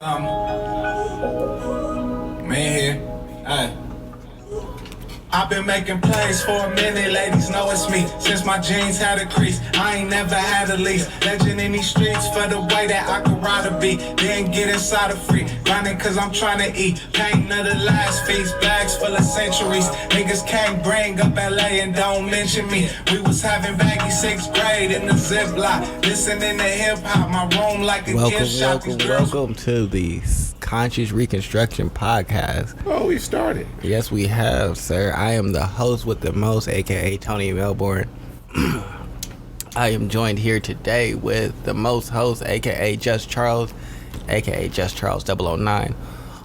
Me here. Hey. I've been making plays for a minute, ladies know it's me. Since my jeans had a crease, I ain't never had a lease. Legend in these streets for the way that I could ride a beat. Then get inside a free, grinding cause I'm trying to eat. Pain of the last feast, bags full of centuries. Niggas can't bring up LA and don't mention me. We was having baggy 6th grade in the Ziploc. Listening to hip hop, my room like a gift shop. Welcome to the Conscious Reconstruction Podcast. Oh, we started. Yes, we have, sir. I am the host with the most, aka Tony Melbourne. I am joined here today with the most host, aka Just Charles, aka Just Charles 009,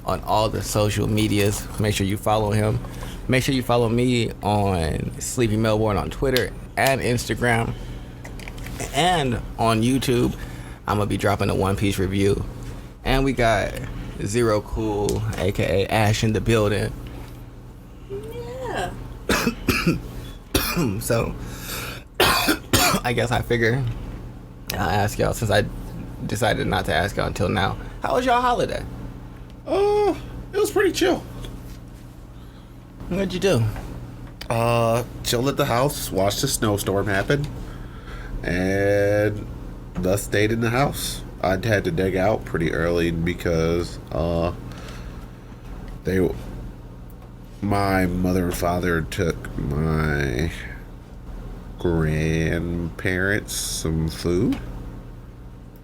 on all the social medias. Make sure you follow him. Make sure you follow me on Sleepy Melbourne on Twitter and Instagram, and on YouTube. I'm gonna be dropping a One Piece review, and we got Zero Cool, aka Ash, in the building. Yeah. So, I guess I figure I'll ask y'all, since I decided not to ask y'all until now. How was y'all holiday? It was pretty chill. What'd you do? Chilled at the house, watched a snowstorm happen, and thus stayed in the house. I had to dig out pretty early because my mother and father took my grandparents some food.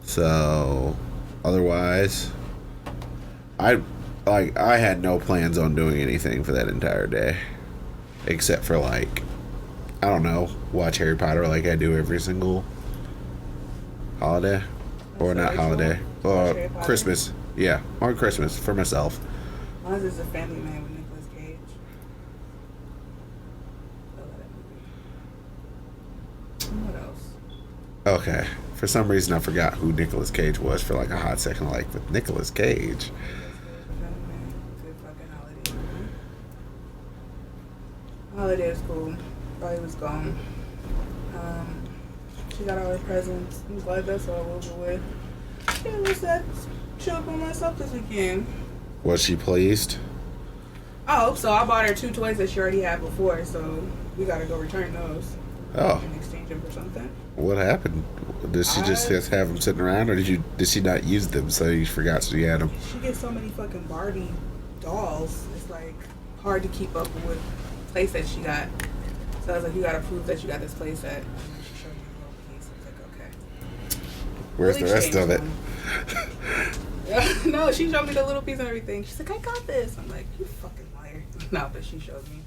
So otherwise I had no plans on doing anything for that entire day. Except for I don't know, watch Harry Potter like I do every single holiday. Or not holiday. Christmas. Yeah, on Christmas for myself. Mine's is A Family Man with Nicolas Cage. I love that movie. What else? Okay. For some reason I forgot who Nicolas Cage was for a hot second. With Nicolas Cage. Family Man. Good fucking holiday. Holiday was cool. While he was gone. She got all her presents. I'm glad that's all over with. Yeah, it was that chill by myself this weekend. Was she pleased? I hope so. I bought her 2 toys that she already had before, so we gotta go return those. Oh. And exchange them for something. What happened? Did she just have them sitting around, or did she not use them so you forgot she had them? She gets so many fucking Barbie dolls. It's hard to keep up with the place that she got. So I was like, you gotta prove that you got this place set. And then she showed me a little piece. I was like, okay. Where's the rest of it? No, she showed me the little piece and everything. She's like, I got this. I'm like, you fucking liar. No, but she showed me.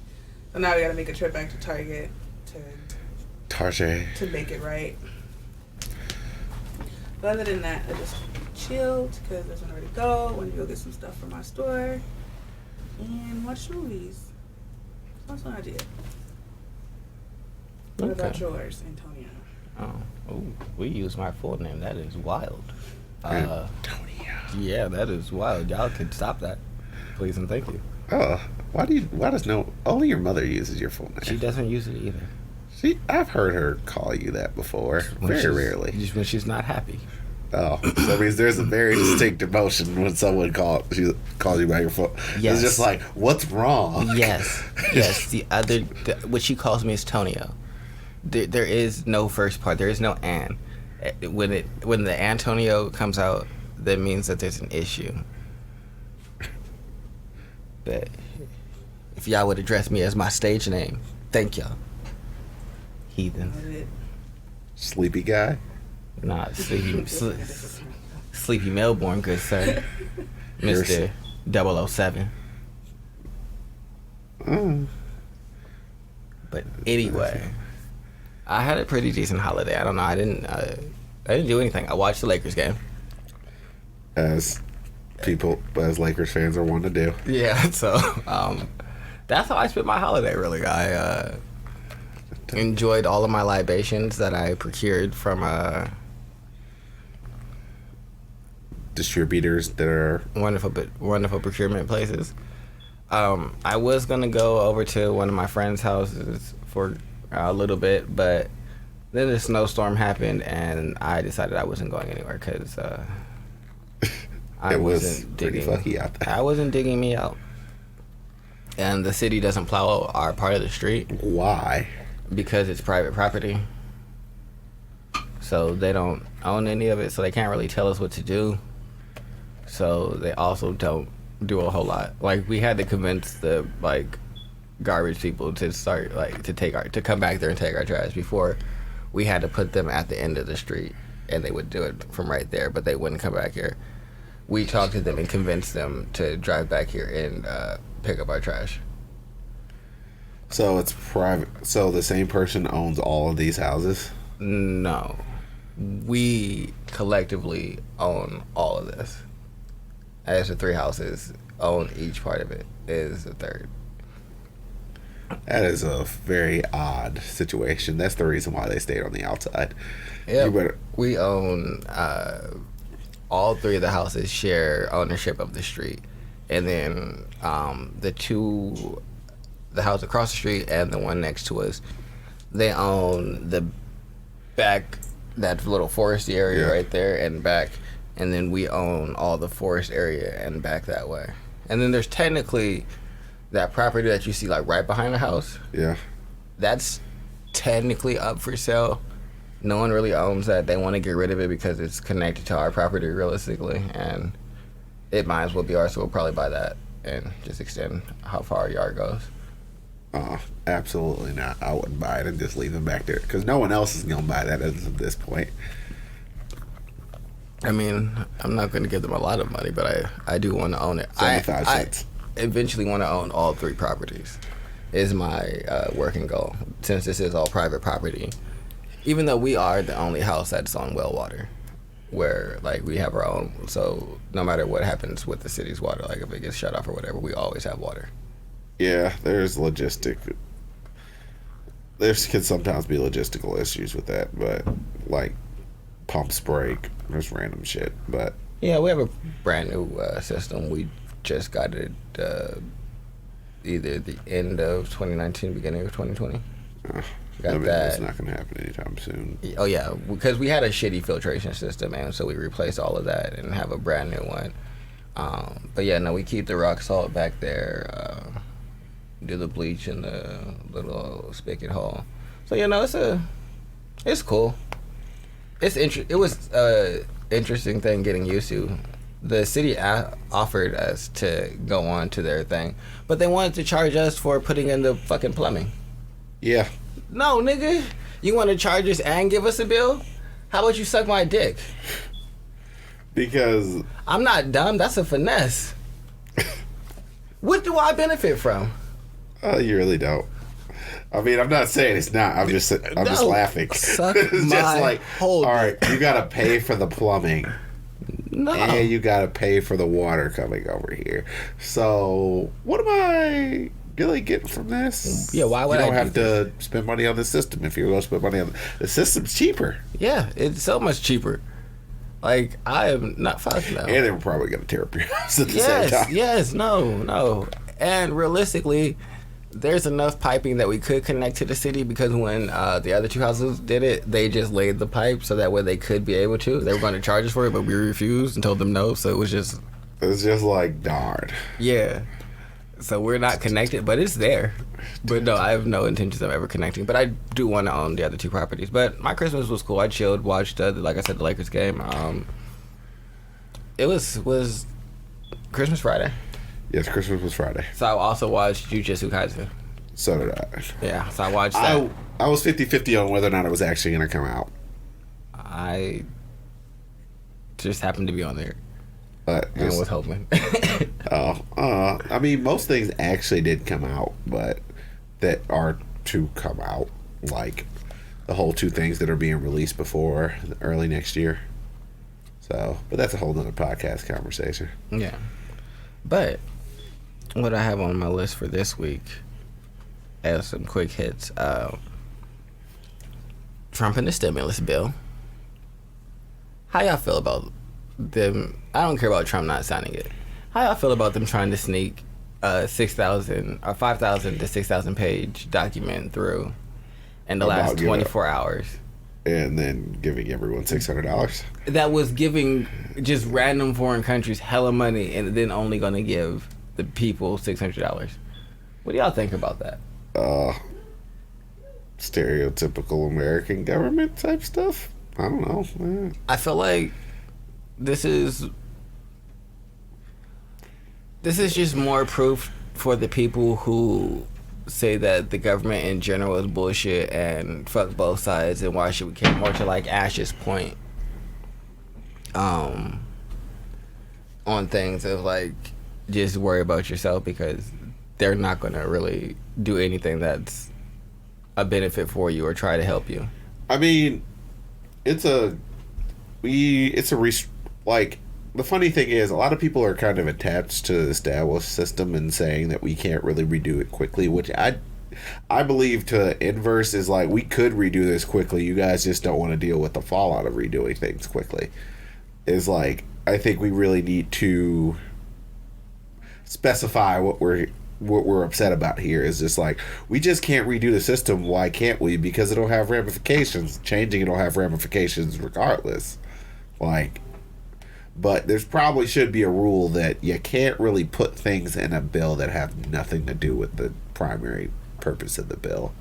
So now we gotta make a trip back to Target to make it right. But other than that, I just chilled because there's nowhere to go. Went to go get some stuff from my store and watch movies. That's what I did. What about yours, Antonio? Oh, we use my full name. That is wild. Antonio. Yeah, that is wild. Y'all can stop that, please and thank you. Why does only your mother uses your full name? She doesn't use it either. I've heard her call you that before. Very rarely. Just when she's not happy. Oh, so that means there's a very distinct emotion when someone calls you by your phone. Yes. It's just what's wrong? Yes. What she calls me is Tonio. There is no first part. There is no an. When the Antonio comes out, that means that there's an issue. But if y'all would address me as my stage name, thank y'all. Heathen. Sleepy guy? Nah, Sleepy Melbourne, good sir. Mr. 007. But anyway, I had a pretty decent holiday. I don't know. I didn't do anything. I watched the Lakers game. As Lakers fans are wont to do. Yeah, so that's how I spent my holiday, really. I enjoyed all of my libations that I procured from distributors that are wonderful procurement places. I was gonna go over to one of my friends' houses for a little bit, but then the snowstorm happened, and I decided I wasn't going anywhere because I It was wasn't pretty digging. fucky out there. I wasn't digging me out. And the city doesn't plow our part of the street Why? because it's private property. So they don't own any of it, so they can't really tell us what to do. So they also don't do a whole lot. Like, we had to convince the like garbage people to start like to come back there and take our trash before we had to put them at the end of the street, and they would do it from right there, but they wouldn't come back here. We talked to them and convinced them to drive back here and pick up our trash. So it's private. So the same person owns all of these houses? No, we collectively own all of this. As the 3 houses own each part of it, is the third. That is a very odd situation. That's the reason why they stayed on the outside. Yeah, You better- we own all 3 of the houses share ownership of the street, and then the house across the street and the one next to us, they own the back, that little foresty area right there and back, and then we own all the forest area and back that way. And then there's technically that property that you see like right behind the house. Yeah. That's technically up for sale. No one really owns that. They want to get rid of it because it's connected to our property realistically, and it might as well be ours, so we'll probably buy that and just extend how far our yard goes. Absolutely not. I wouldn't buy it and just leave them back there because no one else is going to buy that at this point. I mean, I'm not going to give them a lot of money, but I do want to own it. 75 cents. I eventually want to own all 3 properties is my working goal, since this is all private property. Even though we are the only house that's on well water, where like we have our own, so no matter what happens with the city's water, like if it gets shut off or whatever, we always have water. Yeah, there's logistic. There can sometimes be logistical issues with that, but like pumps break, there's random shit. But Yeah, we have a brand new system. We just got it either the end of 2019, beginning of 2020. Got that's that. not going to happen anytime soon. Oh yeah, because we had a shitty filtration system, and so we replaced all of that and have a brand new one. But yeah, no, we keep the rock salt back there. Do the bleach in the little spigot hole. So you know, it's cool. It was interesting thing getting used to. The city offered us to go on to their thing, but they wanted to charge us for putting in the fucking plumbing. Yeah. No, nigga. You want to charge us and give us a bill? How about you suck my dick? Because I'm not dumb. That's a finesse. What do I benefit from? you really don't. I mean, I'm not saying it's not. I'm just laughing. Suck It's my just like, whole all right, you got to pay for the plumbing. No. And you got to pay for the water coming over here. So, what am I really getting from this? Yeah, why would you don't I have do to spend money on the system if you're going to spend money on the system's cheaper. Yeah, it's so much cheaper. Like, I am not fucking now. And they were probably going to tear up your house at the same time. Yes, no. And realistically, there's enough piping that we could connect to the city, because when the other 2 houses did it, they just laid the pipe so that way they could be able to. They were going to charge us for it, but we refused and told them no. So it was just like, darn. Yeah. So we're not connected, but it's there. But no, I have no intentions of ever connecting. But I do want to own the other 2 properties. But my Christmas was cool. I chilled, watched, like I said, the Lakers game. It was Christmas Friday. Yes, Christmas was Friday. So I also watched Jujutsu Kaisen. So did I. Yeah, so I watched that. I was 50-50 on whether or not it was actually going to come out. I just happened to be on there But and was hoping. I mean, most things actually did come out, but that are to come out, like the whole 2 things that are being released before early next year. So, but that's a whole nother podcast conversation. Yeah. But what I have on my list for this week as some quick hits, Trump and the stimulus bill. How y'all feel about them? I don't care about Trump not signing it. How y'all feel about them trying to sneak 6,000 or 5,000 to 6,000 page document through in the last 24 hours? and then giving everyone $600. That was giving just random foreign countries hella money and then only going to give the people $600. What do y'all think about that? Stereotypical American government type stuff. I don't know. I feel like this is just more proof for the people who say that the government in general is bullshit and fuck both sides, and why should we care? More to like Ash's point on things of like, just worry about yourself, because they're not going to really do anything that's a benefit for you or try to help you. I mean, like, the funny thing is, a lot of people are kind of attached to the established system and saying that we can't really redo it quickly, which I believe to inverse is like, we could redo this quickly. You guys just don't want to deal with the fallout of redoing things quickly. Is like, I think we really need to specify what we're upset about here. Is just like, we just can't redo the system. Why can't we? Because it'll have ramifications. Changing it'll have ramifications regardless. Like, but there's probably should be a rule that you can't really put things in a bill that have nothing to do with the primary purpose of the bill.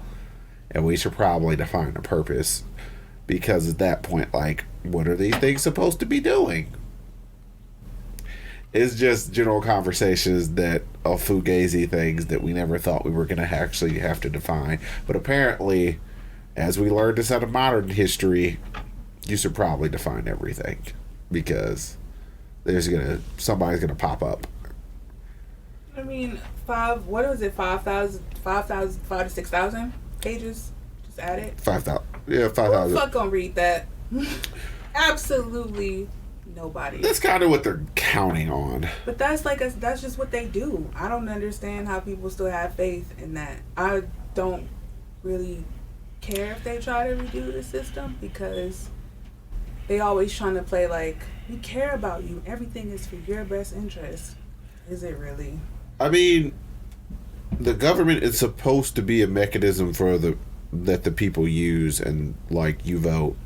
And we should probably define a purpose, because at that point, like, what are these things supposed to be doing? It's just general conversations that are fugazi things that we never thought we were going to actually have to define. But apparently, as we learned this out of modern history, you should probably define everything, because somebody's gonna pop up. I mean, 5,000 to 6,000 pages? Just add it. 5,000. Yeah, 5,000. Who the fuck gonna read that? Absolutely nobody. That's kind of what they're counting on. But that's just what they do. I don't understand how people still have faith in that. I don't really care if they try to redo the system, because they always trying to play like, we care about you. Everything is for your best interest. Is it really? I mean, the government is supposed to be a mechanism that the people use, and like, you vote,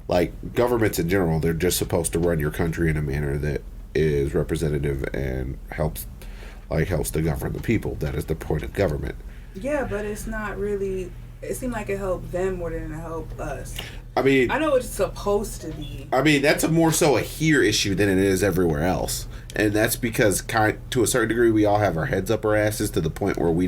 like governments in general, they're just supposed to run your country in a manner that is representative and helps to govern the people. That is the point of government. Yeah, but it's not really. It seemed like it helped them more than it helped us. I mean, I know it's supposed to be. I mean, that's more so a here issue than it is everywhere else. And that's because, to a certain degree, we all have our heads up our asses to the point where we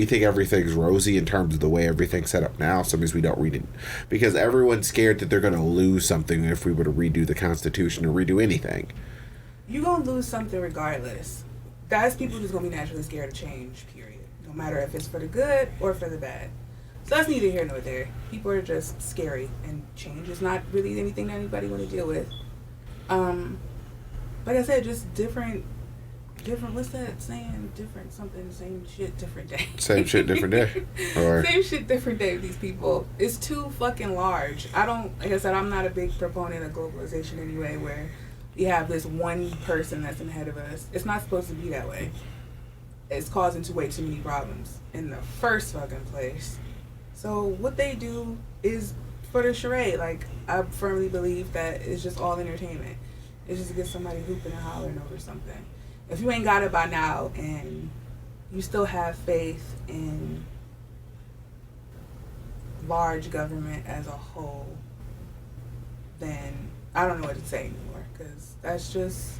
think everything's rosy in terms of the way everything's set up now. So it means we don't read it. Because everyone's scared that they're going to lose something if we were to redo the Constitution or redo anything. You're going to lose something regardless. That's people just going to be naturally scared of change, period. No matter if it's for the good or for the bad. So that's neither here nor there. People are just scary, and change is not really anything that anybody want to deal with. Like I said, just different. What's that saying? Different something, same shit, different day. Same shit, different day. Or same shit, different day. These people, it's too fucking large. Like I said, I'm not a big proponent of globalization anyway, where we have this one person that's ahead of us. It's not supposed to be that way. It's causing way too many problems in the first fucking place. So what they do is for the charade. Like, I firmly believe that it's just all entertainment. It's just to get somebody hooping and hollering over something. If you ain't got it by now and you still have faith in large government as a whole, then I don't know what to say anymore, because that's just...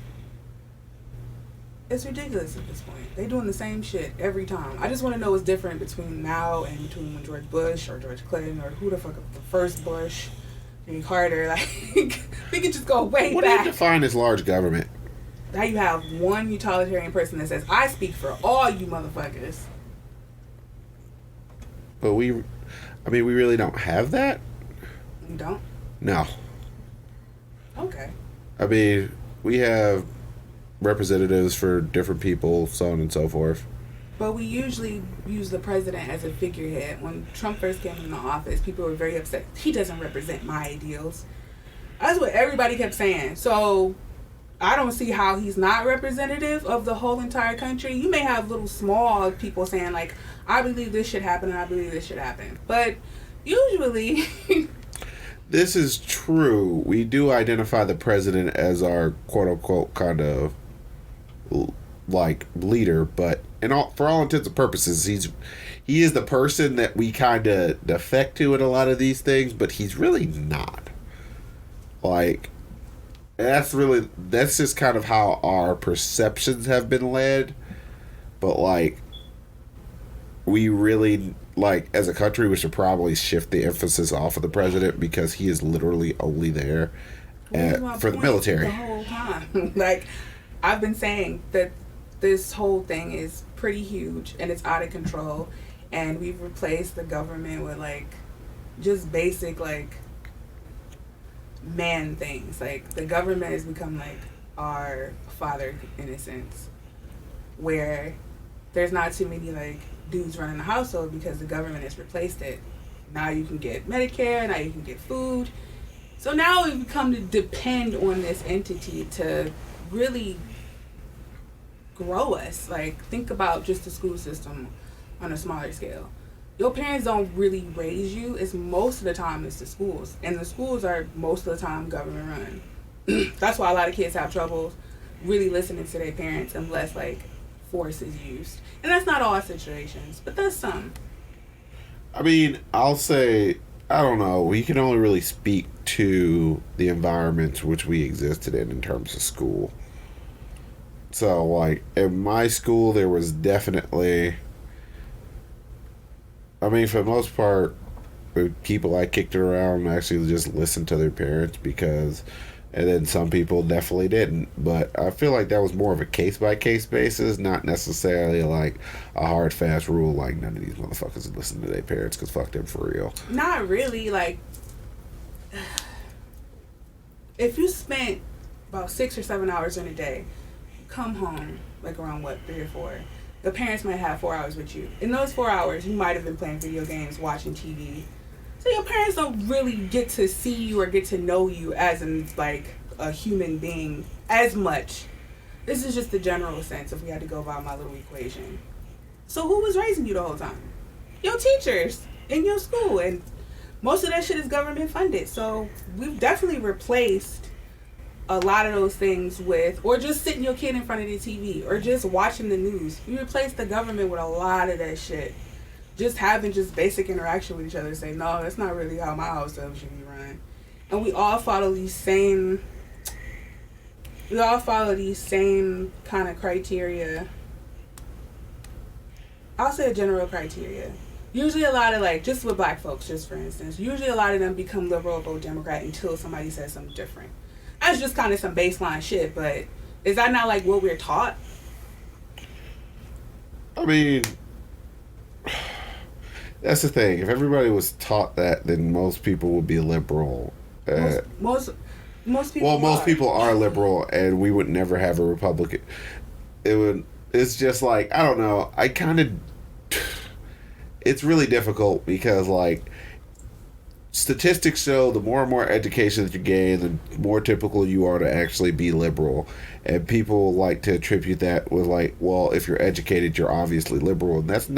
It's ridiculous at this point. They doing the same shit every time. I just want to know what's different between now and between when George Bush or George Clinton or who the fuck, the first Bush, Jimmy Carter. Like, we could just go way what back. do you define as large government? Now you have one utilitarian person that says, I speak for all you motherfuckers. But we really don't have that? You don't? No. Okay. I mean, we have representatives for different people, so on and so forth. But we usually use the president as a figurehead. When Trump first came into office, people were very upset. He doesn't represent my ideals. That's what everybody kept saying. So I don't see how he's not representative of the whole entire country. You may have little small people saying, like, I believe this should happen and I believe this should happen. But Usually. This is true. We do identify the president as our quote unquote kind of like leader, but for all intents and purposes, he is the person that we kind of defect to in a lot of these things, but he's really not. Like, that's just kind of how our perceptions have been led. But like, we really, like, as a country, we should probably shift the emphasis off of the president, because he is literally only there for the military. The whole time. Like, I've been saying that this whole thing is pretty huge and it's out of control, and we've replaced the government with like just basic like man things. Like, the government has become like our father in a sense, where there's not too many like dudes running the household because the government has replaced it. Now you can get Medicare, now you can get food. So now we've come to depend on this entity to really grow us. Like, think about just the school system on a smaller scale. Your parents don't really raise you. It's most of the time it's the schools. And the schools are most of the time government run. That's why a lot of kids have trouble really listening to their parents unless like force is used. And that's not all situations, but that's some. I mean, I'll say, I don't know, we can only really speak to the environments which we existed in terms of school. So, like, in my school, there was definitely, I mean, for the most part, the people I kicked around actually just listened to their parents, because, and then some people definitely didn't. But I feel like that was more of a case-by-case basis, not necessarily like a hard, fast rule, like none of these motherfuckers listen to their parents, because fuck them for real. Not really. Like, if you spent about 6 or 7 hours in a day, come home, like around what, 3 or 4, the parents might have 4 hours with you. In those 4 hours, you might have been playing video games, watching TV. So your parents don't really get to see you or get to know you as in like a human being as much. This is just the general sense if we had to go by my little equation. So who was raising you the whole time? Your teachers in your school, and most of that shit is government funded. So we've definitely replaced a lot of those things with, or just sitting your kid in front of the TV, or just watching the news. We replaced the government with a lot of that shit. Just having just basic interaction with each other, say, no, that's not really how my household should be run. And we all follow these same kind of criteria. I'll say a general criteria. Usually a lot of, like, just with black folks, just for instance, usually a lot of them become liberal or vote Democrat until somebody says something different. That's just kind of some baseline shit, but is that not like what we're taught? I mean, that's the thing. If everybody was taught that, then most people would be liberal. Most people. Well, most people are liberal, and we would never have a Republican. It's just like, I don't know. It's really difficult because, like, statistics show the more and more education that you gain, the more typical you are to actually be liberal. And people like to attribute that with, like, well, if you're educated, you're obviously liberal. And that's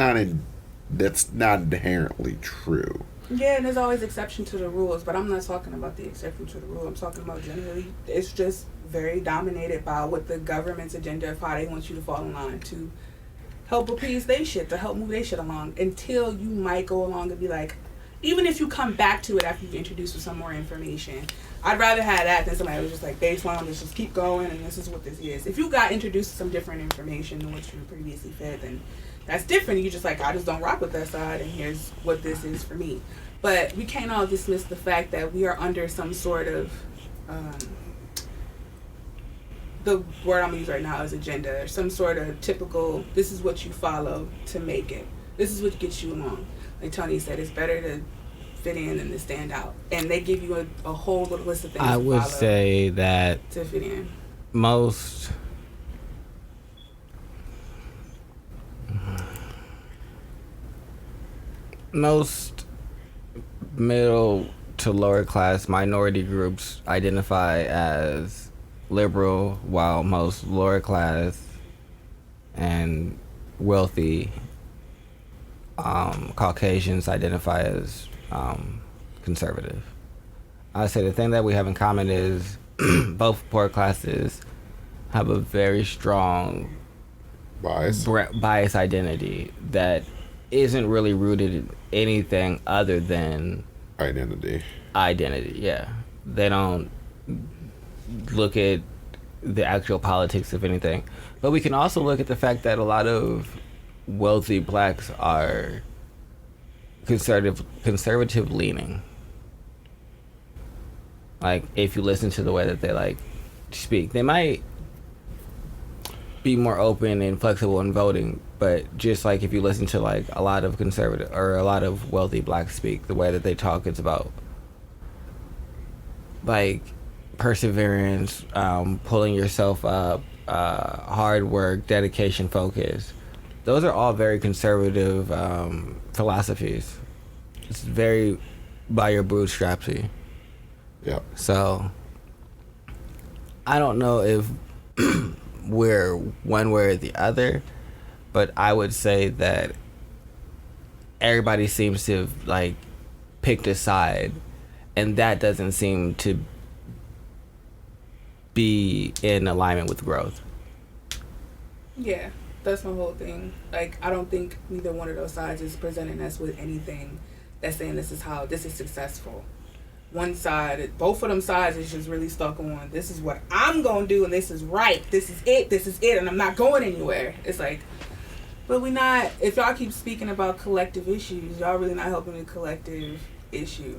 not inherently true. Yeah, and there's always exception to the rules, but I'm not talking about the exception to the rule. I'm talking about generally, it's just very dominated by what the government's agenda of how they want you to fall in line to help appease their shit, to help move their shit along, until you might go along and be like, even if you come back to it after you've introduced with some more information, I'd rather have that than somebody who's just like, baseline, let's just keep going, and this is what this is. If you got introduced to some different information than what you previously fed, then that's different. You just like, I just don't rock with that side, and here's what this is for me. But we can't all dismiss the fact that we are under some sort of, the word I'm going to use right now is agenda, or some sort of typical, this is what you follow to make it. This is what gets you along. Like Tony said, it's better to fit in than to stand out. And they give you a whole little list of things I to would follow say that to fit in. most middle to lower class minority groups identify as liberal, while most lower class and wealthy Caucasians identify as conservative. I say the thing that we have in common is both poor classes have a very strong bias identity that isn't really rooted in anything other than identity. Yeah. They don't look at the actual politics of anything. But we can also look at the fact that a lot of wealthy blacks are conservative leaning. Like, if you listen to the way that they like speak, they might be more open and flexible in voting, but just like if you listen to like a lot of conservative or a lot of wealthy blacks speak, the way that they talk, it's about like perseverance, pulling yourself up, hard work, dedication, focus. Those are all very conservative philosophies. It's very by your bootstrapsy. Yep. So I don't know if we're one way or the other, but I would say that everybody seems to have like picked a side, and that doesn't seem to be in alignment with growth. Yeah, that's my whole thing. Like, I don't think neither one of those sides is presenting us with anything that's saying this is successful. One side, both of them sides is just really stuck on, this is what I'm going to do, and this is right. This is it, and I'm not going anywhere. It's like, but if y'all keep speaking about collective issues, y'all really not helping the collective issue.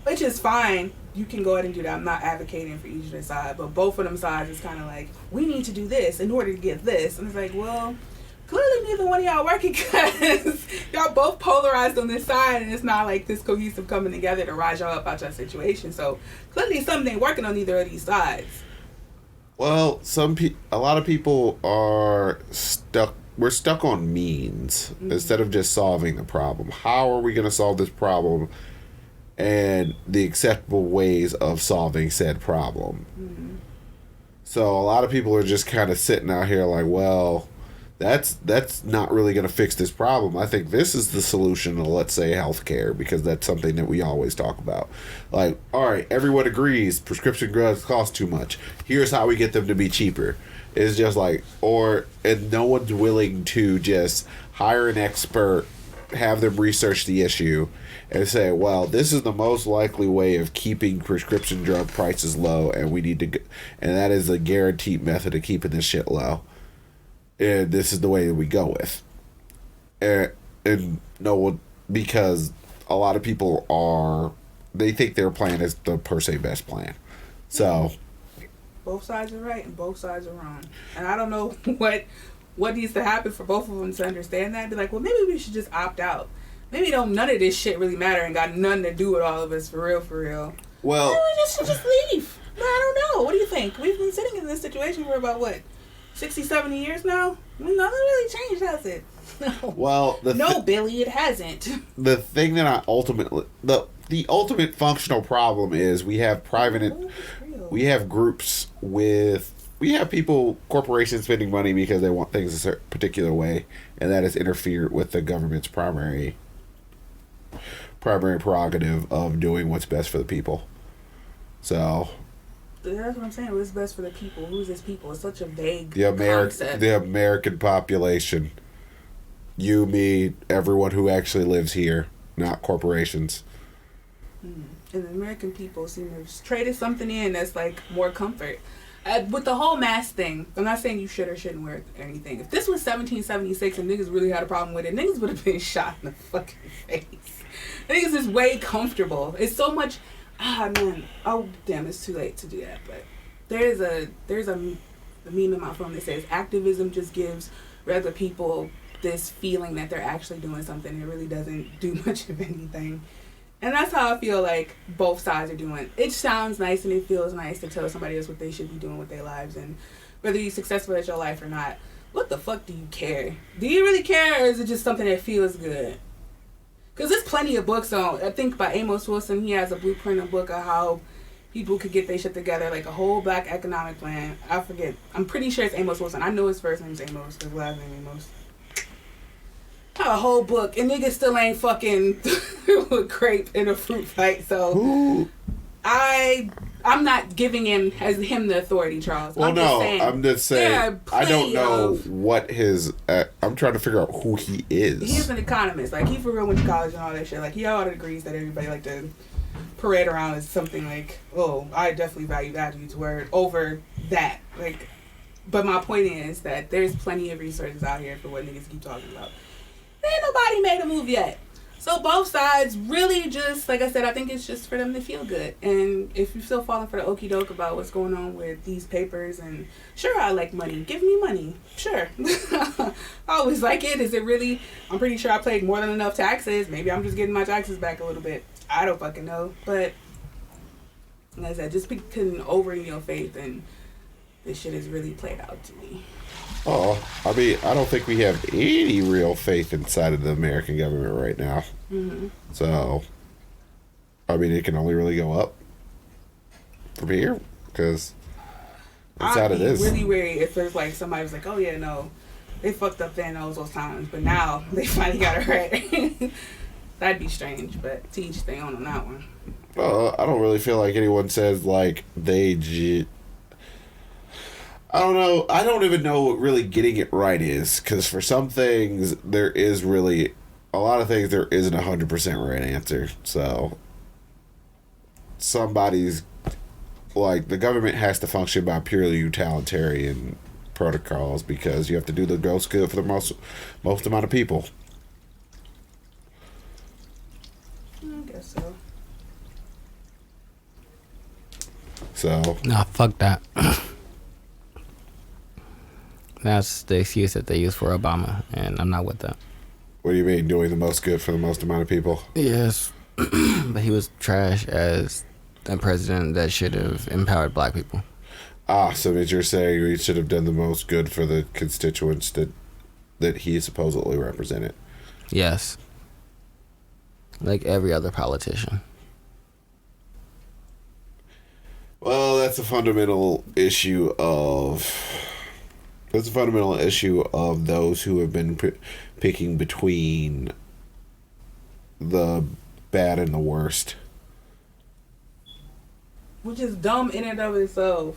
Which is fine. You can go ahead and do that. I'm not advocating for each of their side, but both of them sides is kind of like, we need to do this in order to get this. And it's like, well, clearly neither one of y'all working because y'all both polarized on this side, and it's not like this cohesive coming together to rise y'all up out your situation. So clearly something ain't working on either of these sides. Well, a lot of people are stuck. We're stuck on means instead of just solving the problem. How are we going to solve this problem? And the acceptable ways of solving said problem. Mm-hmm. So a lot of people are just kind of sitting out here like, well, that's not really going to fix this problem. I think this is the solution to, let's say, healthcare, because that's something that we always talk about. Like, all right, everyone agrees prescription drugs cost too much. Here's how we get them to be cheaper. It's just like, and no one's willing to just hire an expert, have them research the issue, and say, well, this is the most likely way of keeping prescription drug prices low, and we need to, and that is a guaranteed method of keeping this shit low. And this is the way that we go with. And no one, because a lot of people they think their plan is the per se best plan. So both sides are right and both sides are wrong. And I don't know what needs to happen for both of them to understand that. Be like, well, maybe we should just opt out. Maybe none of this shit really matter and got nothing to do with all of us for real. Well, maybe we just leave. No, I don't know. What do you think? We've been sitting in this situation for about 60, 70 years now? Nothing really changed, has it? No. Well, Billy, it hasn't. The thing that the ultimate functional problem is we have we have groups we have corporations spending money because they want things a certain particular way, and that has interfered with the government's primary prerogative of doing what's best for the people. So that's what I'm saying. What's best for the people? Who's this people? It's such a vague concept. The American population. You, me, everyone who actually lives here, not corporations. And the American people seem to have traded something in that's like more comfort. With the whole mask thing, I'm not saying you should or shouldn't wear anything. If this was 1776 and niggas really had a problem with it, niggas would have been shot in the fucking face. Niggas is way comfortable. It's so much... man. Oh, damn, it's too late to do that. But there's a meme in my phone that says activism just gives regular people this feeling that they're actually doing something. It really doesn't do much of anything. And that's how I feel like both sides are doing. It sounds nice and it feels nice to tell somebody else what they should be doing with their lives. And whether you're successful at your life or not, what the fuck do you care? Do you really care, or is it just something that feels good? Because there's plenty of books on, I think by Amos Wilson, he has a blueprint, a book of how people could get their shit together, like a whole black economic plan. I forget. I'm pretty sure it's Amos Wilson. I know his first name's Amos, his last name Amos. have a whole book, and niggas still ain't fucking with grape in a fruit fight. So I'm not giving him the authority, Charles. Well, I'm just saying. I don't know what his. I'm trying to figure out who he is. He's an economist. Like, he for real went to college and all that shit. Like, he had all the degrees that everybody like to parade around as something like, oh, I definitely value attributes over that. Like, but my point is that there's plenty of resources out here for what niggas keep talking about. Ain't nobody made a move yet. So both sides really just, like I said, I think it's just for them to feel good. And if you're still falling for the okie doke about what's going on with these papers, and sure, I like money. Give me money. Sure. I always like it. Is it really? I'm pretty sure I paid more than enough taxes. Maybe I'm just getting my taxes back a little bit. I don't fucking know. But like I said, just putting over in your faith, and this shit is really played out to me. Oh, I mean, I don't think we have any real faith inside of the American government right now. Mm-hmm. So, I mean, it can only really go up from here, because that's how it is. I'd be really wary if there's like somebody was like, oh yeah, no, they fucked up Thanos those times, but now they finally got it right. That'd be strange, but to each their own on that one. I don't really feel like anyone says like I don't know. I don't even know what really getting it right is, because for some things there is really a lot of things there isn't 100% right answer. So somebody's like, the government has to function by purely utilitarian protocols, because you have to do the most good for the most amount of people. I guess so. So nah, fuck that. That's the excuse that they use for Obama, and I'm not with that. What do you mean, doing the most good for the most amount of people? Yes, but he was trash as a president that should have empowered black people. So that you're saying we should have done the most good for the constituents that he supposedly represented? Yes. Like every other politician. Well, that's a fundamental issue of... That's a fundamental issue of those who have been picking between the bad and the worst. Which is dumb in and of itself.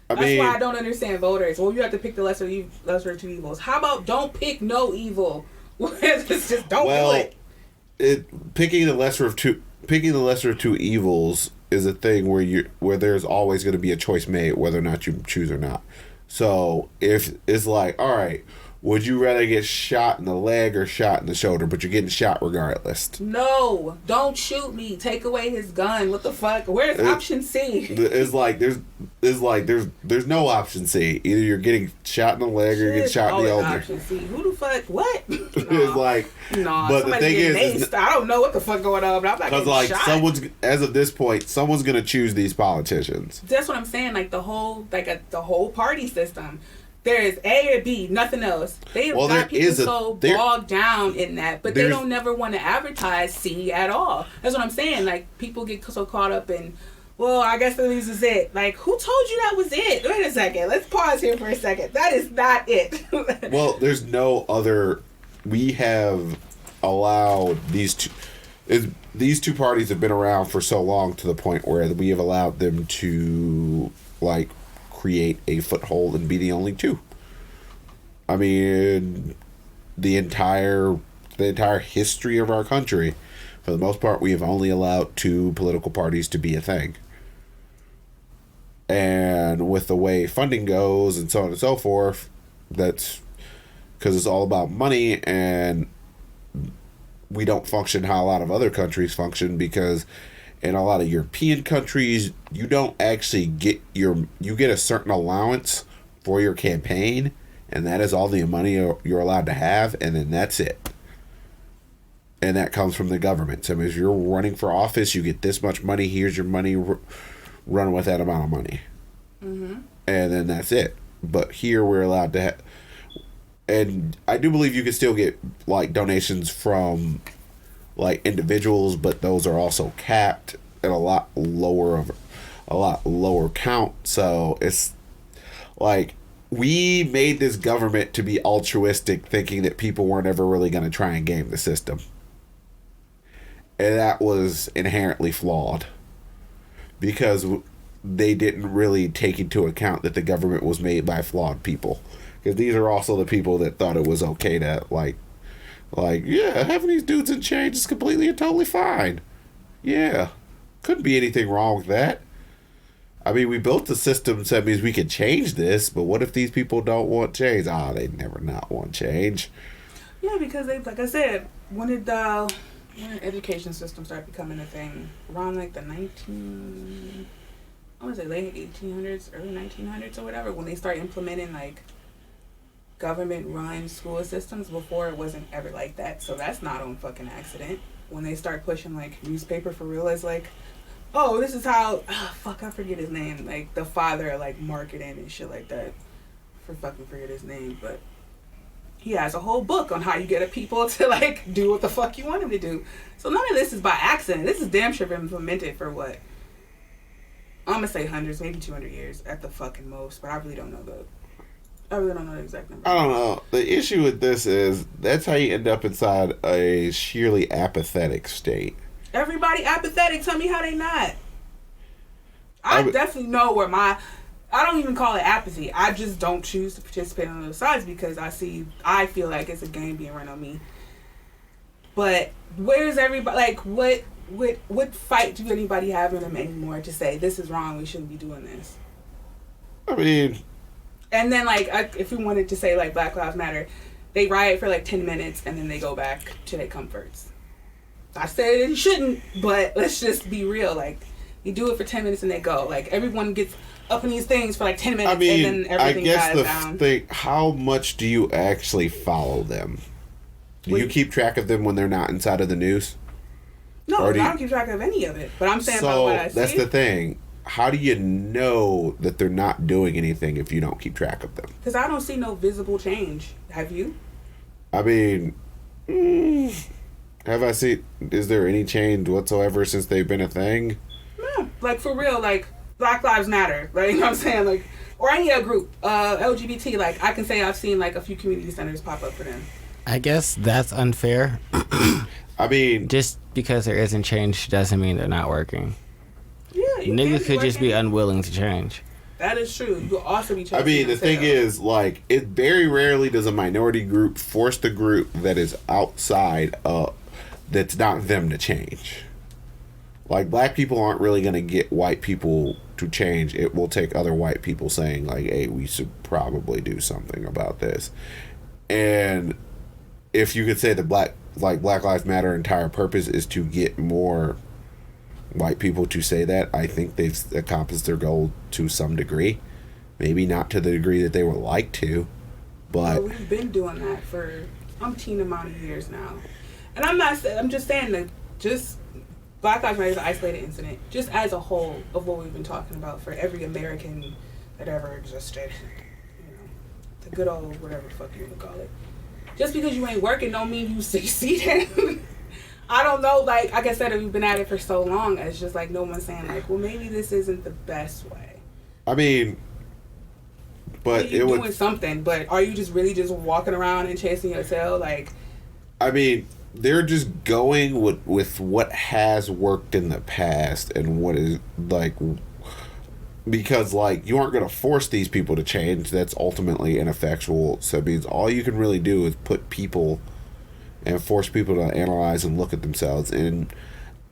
That's why I don't understand voters. Well, you have to pick the lesser of two evils. How about don't pick no evil? It's just don't do it. Picking the lesser of two evils is a thing where there's always going to be a choice made whether or not you choose or not. So if it's like, all right, would you rather get shot in the leg or shot in the shoulder? But you're getting shot regardless. No, don't shoot me. Take away his gun. What the fuck? Where's option C? It's like there's no option C. Either you're getting shot in the leg or you're getting shot in the shoulder. Option C. Who the fuck? What? It's like, but the thing is, I don't know what the fuck going on, but I'm not getting like shot. someone's, as of this point, someone's gonna choose these politicians. That's what I'm saying. Like the whole party system. There is A or B, nothing else. They've got people bogged down in that, but they don't never want to advertise C at all. That's what I'm saying. Like, people get so caught up in, well, I guess this is it. Like, who told you that was it? Wait a second. Let's pause here for a second. That is not it. Well, there's no other. We have allowed these two parties have been around for so long to the point where we have allowed them to, like, create a foothold and be the only two. I mean, the entire history of our country, for the most part, we have only allowed two political parties to be a thing. And with the way funding goes and so on and so forth, that's because it's all about money, and we don't function how a lot of other countries function, because in a lot of European countries, you don't actually get you get a certain allowance for your campaign, and that is all the money you're allowed to have, and then that's it. And that comes from the government. So if you're running for office, you get this much money. Here's your money. Run with that amount of money. Mm-hmm. And then that's it. But here we're allowed to have... And I do believe you can still get, like, donations from, like, individuals, but those are also capped at a lot lower count. So it's like, we made this government to be altruistic, thinking that people weren't ever really going to try and game the system. And that was inherently flawed. Because they didn't really take into account that the government was made by flawed people. Because these are also the people that thought it was okay to, like, yeah, having these dudes in chains is completely and totally fine. Yeah. Couldn't be anything wrong with that. I mean, we built the system so that means we can change this, but what if these people don't want change? They'd never not want change. Yeah, because they, like I said, when did the education system start becoming a thing? Around like the I want to say late 1800s, early 1900s or whatever, when they start implementing like government-run school systems. Before it wasn't ever like that, so that's not on fucking accident. When they start pushing like newspaper for real as like, oh, this is how, I forget his name, like the father of like marketing and shit like that. Forget his name, but he has a whole book on how you get people to like do what the fuck you want them to do. So none of this is by accident. This is damn sure implemented for what? I'm gonna say hundreds, maybe 200 years at the fucking most, but I really don't know the exact number. I don't know. The issue with this is that's how you end up inside a sheerly apathetic state. Everybody apathetic. Tell me how they not. I definitely know where I don't even call it apathy. I just don't choose to participate on those sides because I feel like it's a game being run on me. But where's everybody? Like, what fight do anybody have in them anymore to say this is wrong? We shouldn't be doing this. I mean. And then, like, if we wanted to say, like, Black Lives Matter, they riot for, like, 10 minutes, and then they go back to their comforts. I said it shouldn't, but let's just be real. Like, you do it for 10 minutes, and they go. Like, everyone gets up in these things for, like, 10 minutes, and then everything dies down. How much do you actually follow them? Do you keep track of them when they're not inside of the news? No, I don't keep track of any of it. But I'm saying about what I see. That's the thing. How do you know that they're not doing anything if you don't keep track of them? Because I don't see no visible change. Have you? I mean, have I seen? Is there any change whatsoever since they've been a thing? No, like for real, like Black Lives Matter, right? You know what I'm saying? Like, or any other group, LGBT. Like, I can say I've seen like a few community centers pop up for them. I guess that's unfair. I mean, just because there isn't change doesn't mean they're not working. Yeah, niggas could just be unwilling to change. That is true. You could also be changing. I mean, the thing is, like, it very rarely does a minority group force the group that is outside that's not them to change. Like, black people aren't really going to get white people to change. It will take other white people saying, like, hey, we should probably do something about this. And if you could say that Black Lives Matter entire purpose is to get more white people to say that, I think they've accomplished their goal to some degree. Maybe not to the degree that they would like to, but we've been doing that for umpteen amount of years now. And I'm just saying that just Black Lives Matter is an isolated incident, just as a whole of what we've been talking about for every American that ever existed. You know, the good old whatever the fuck you want to call it. Just because you ain't working don't mean you succeeded. I don't know, like I said, we've been at it for so long, it's just like no one's saying like, well, maybe this isn't the best way. I mean, but you're doing something, but are you just really just walking around and chasing your tail? Like, I mean, they're just going with what has worked in the past and what is like, because like you aren't going to force these people to change. That's ultimately ineffectual. So it means all you can really do is put people and force people to analyze and look at themselves. And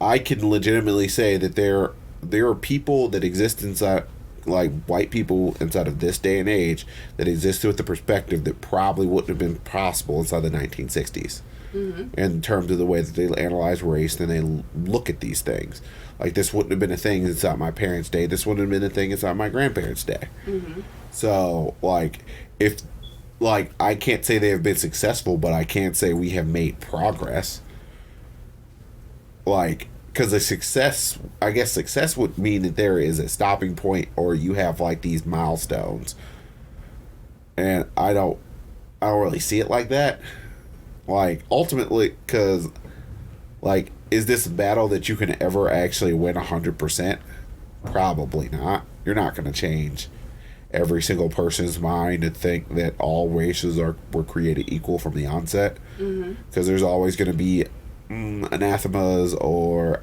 I can legitimately say that there are people that exist inside, like white people inside of this day and age, that exist with the perspective that probably wouldn't have been possible inside the 1960s. Mm-hmm. In terms of the way that they analyze race and they look at these things. Like, this wouldn't have been a thing inside my parents' day. This wouldn't have been a thing inside my grandparents' day. Mm-hmm. So, like, I can't say they have been successful, but I can say we have made progress. Like, because success would mean that there is a stopping point, or you have like these milestones. And I don't really see it like that. Like, ultimately, because, like, is this a battle that you can ever actually win 100%? Probably not. You're not going to change every single person's mind and think that all races were created equal from the onset. Because there's always going to be anathemas or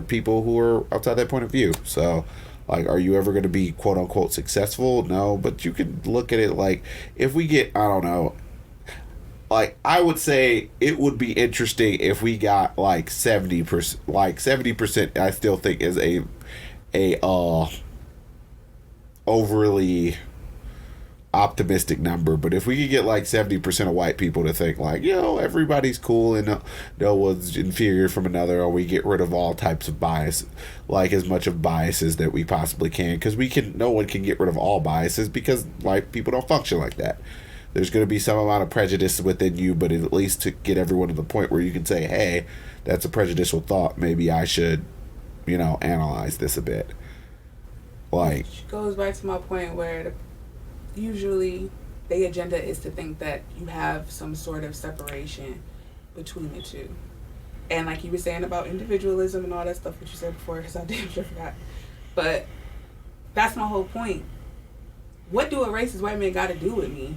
people who are outside that point of view. So, like, are you ever going to be quote unquote successful? No, but you can look at it like, if we get, I don't know, like, I would say it would be interesting if we got like 70%. Like 70%, I still think is a overly optimistic number. But if we could get like 70% of white people to think like, everybody's cool and no one's inferior from another, or we get rid of all types of bias, like as much of biases that we possibly can, because no one can get rid of all biases because white people don't function like that. There's going to be some amount of prejudice within you, but at least to get everyone to the point where you can say, hey, that's a prejudicial thought. Maybe I should, analyze this a bit. Like, which goes back to my point where usually the agenda is to think that you have some sort of separation between the two. And like you were saying about individualism and all that stuff that you said before, because I damn sure forgot. But that's my whole point. What do a racist white man got to do with me?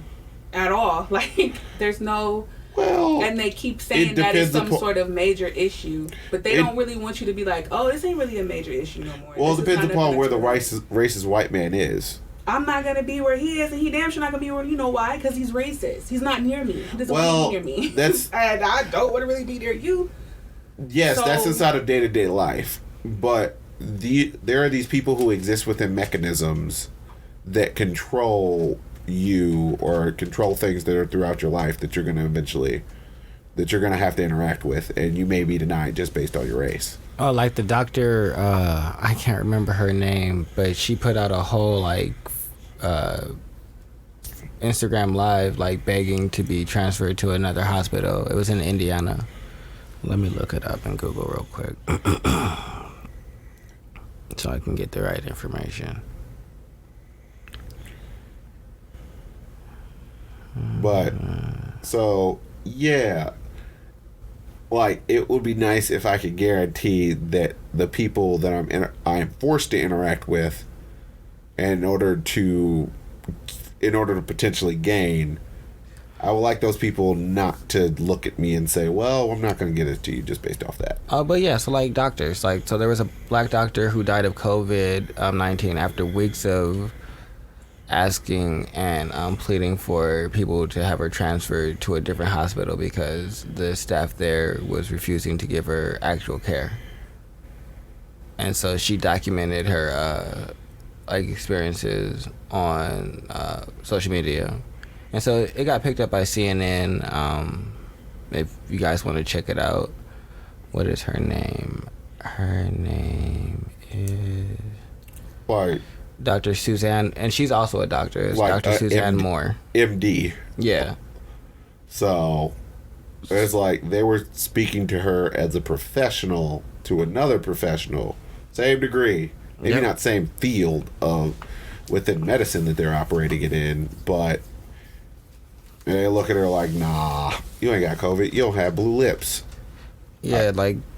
At all. Like, there's no... Well, and they keep saying that it's some sort of major issue, but they don't really want you to be like, oh, this ain't really a major issue no more. Well, it depends upon where the racist white man is. I'm not going to be where he is, and he damn sure not going to be where, you know why? Because he's racist. He's not near me. He doesn't want to be near me. That's, and I don't want to really be near you. Yes, so, that's inside of day-to-day life. But there are these people who exist within mechanisms that control you or control things that are throughout your life that you're going to have to interact with, and you may be denied just based on your race. Oh, like the doctor, I can't remember her name, but she put out a whole Instagram live begging to be transferred to another hospital. It was in Indiana. Let me look it up in Google real quick so I can get the right information. But so yeah, like, it would be nice if I could guarantee that the people that I am forced to interact with, in order to potentially gain, I would like those people not to look at me and say, well, I'm not going to get it to you just based off that. But yeah, so like doctors, so there was a black doctor who died of COVID-19 after weeks of asking and pleading for people to have her transferred to a different hospital because the staff there was refusing to give her actual care. And so she documented her experiences on social media. And so it got picked up by CNN. If you guys want to check it out. What is her name? Her name is... Like... Dr. Suzanne, and she's also a doctor. It's like Dr. Suzanne Moore. MD. Yeah. So, it's like they were speaking to her as a professional to another professional. Same degree. Maybe not same field of within medicine that they're operating it in, but they look at her like, nah, you ain't got COVID. You don't have blue lips. Yeah,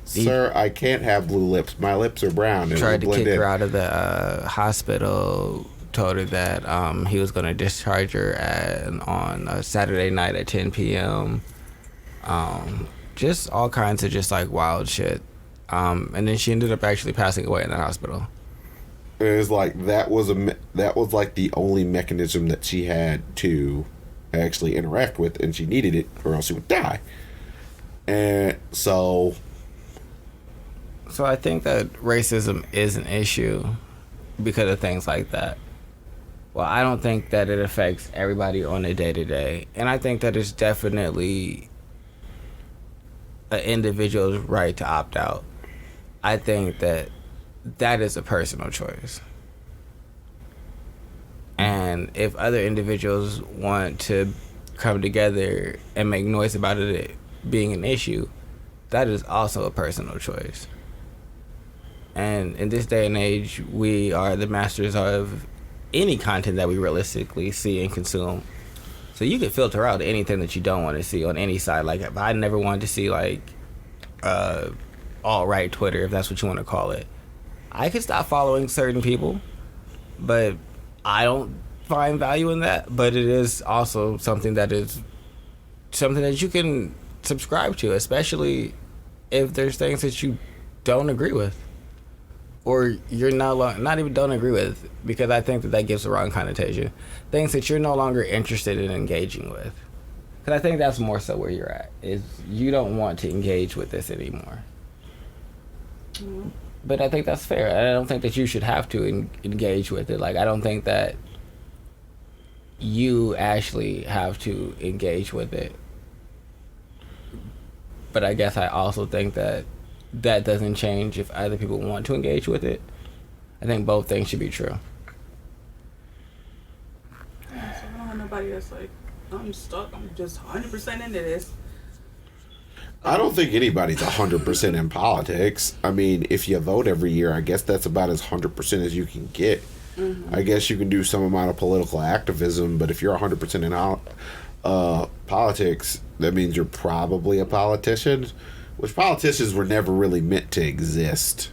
Sir, I can't have blue lips. My lips are brown. Tried to kick her out of the hospital. Told her that he was going to discharge her on a Saturday night at 10 p.m. Just all kinds of just wild shit. And then she ended up actually passing away in the hospital. It was like that was like the only mechanism that she had to actually interact with, and she needed it, or else she would die. And so I think that racism is an issue because of things like that. Well, I don't think that it affects everybody on a day-to-day. And I think that it's definitely an individual's right to opt out. I think that is a personal choice. And if other individuals want to come together and make noise about it being an issue, that is also a personal choice. And in this day and age, we are the masters of any content that we realistically see and consume. So you can filter out anything that you don't want to see on any side. Like, if I never wanted to see alt-right Twitter, if that's what you want to call it, I could stop following certain people. But I don't find value in that, but it is also something that you can subscribe to, especially if there's things that you don't agree with, or you're not even don't agree with, because I think that gives the wrong connotation. Things that you're no longer interested in engaging with, because I think that's more so where you're at, is you don't want to engage with this anymore. Mm-hmm. But I think that's fair. I don't think that you should have to engage with it. Like, I don't think that you actually have to engage with it. But I guess I also think that doesn't change if other people want to engage with it. I think both things should be true. Yeah, so I don't want nobody that's like, I'm stuck, I'm just 100% into this. I don't think anybody's 100% in politics. I mean, if you vote every year, I guess that's about as 100% as you can get. Mm-hmm. I guess you can do some amount of political activism, but if you're 100% in politics, that means you're probably a politician, which politicians were never really meant to exist.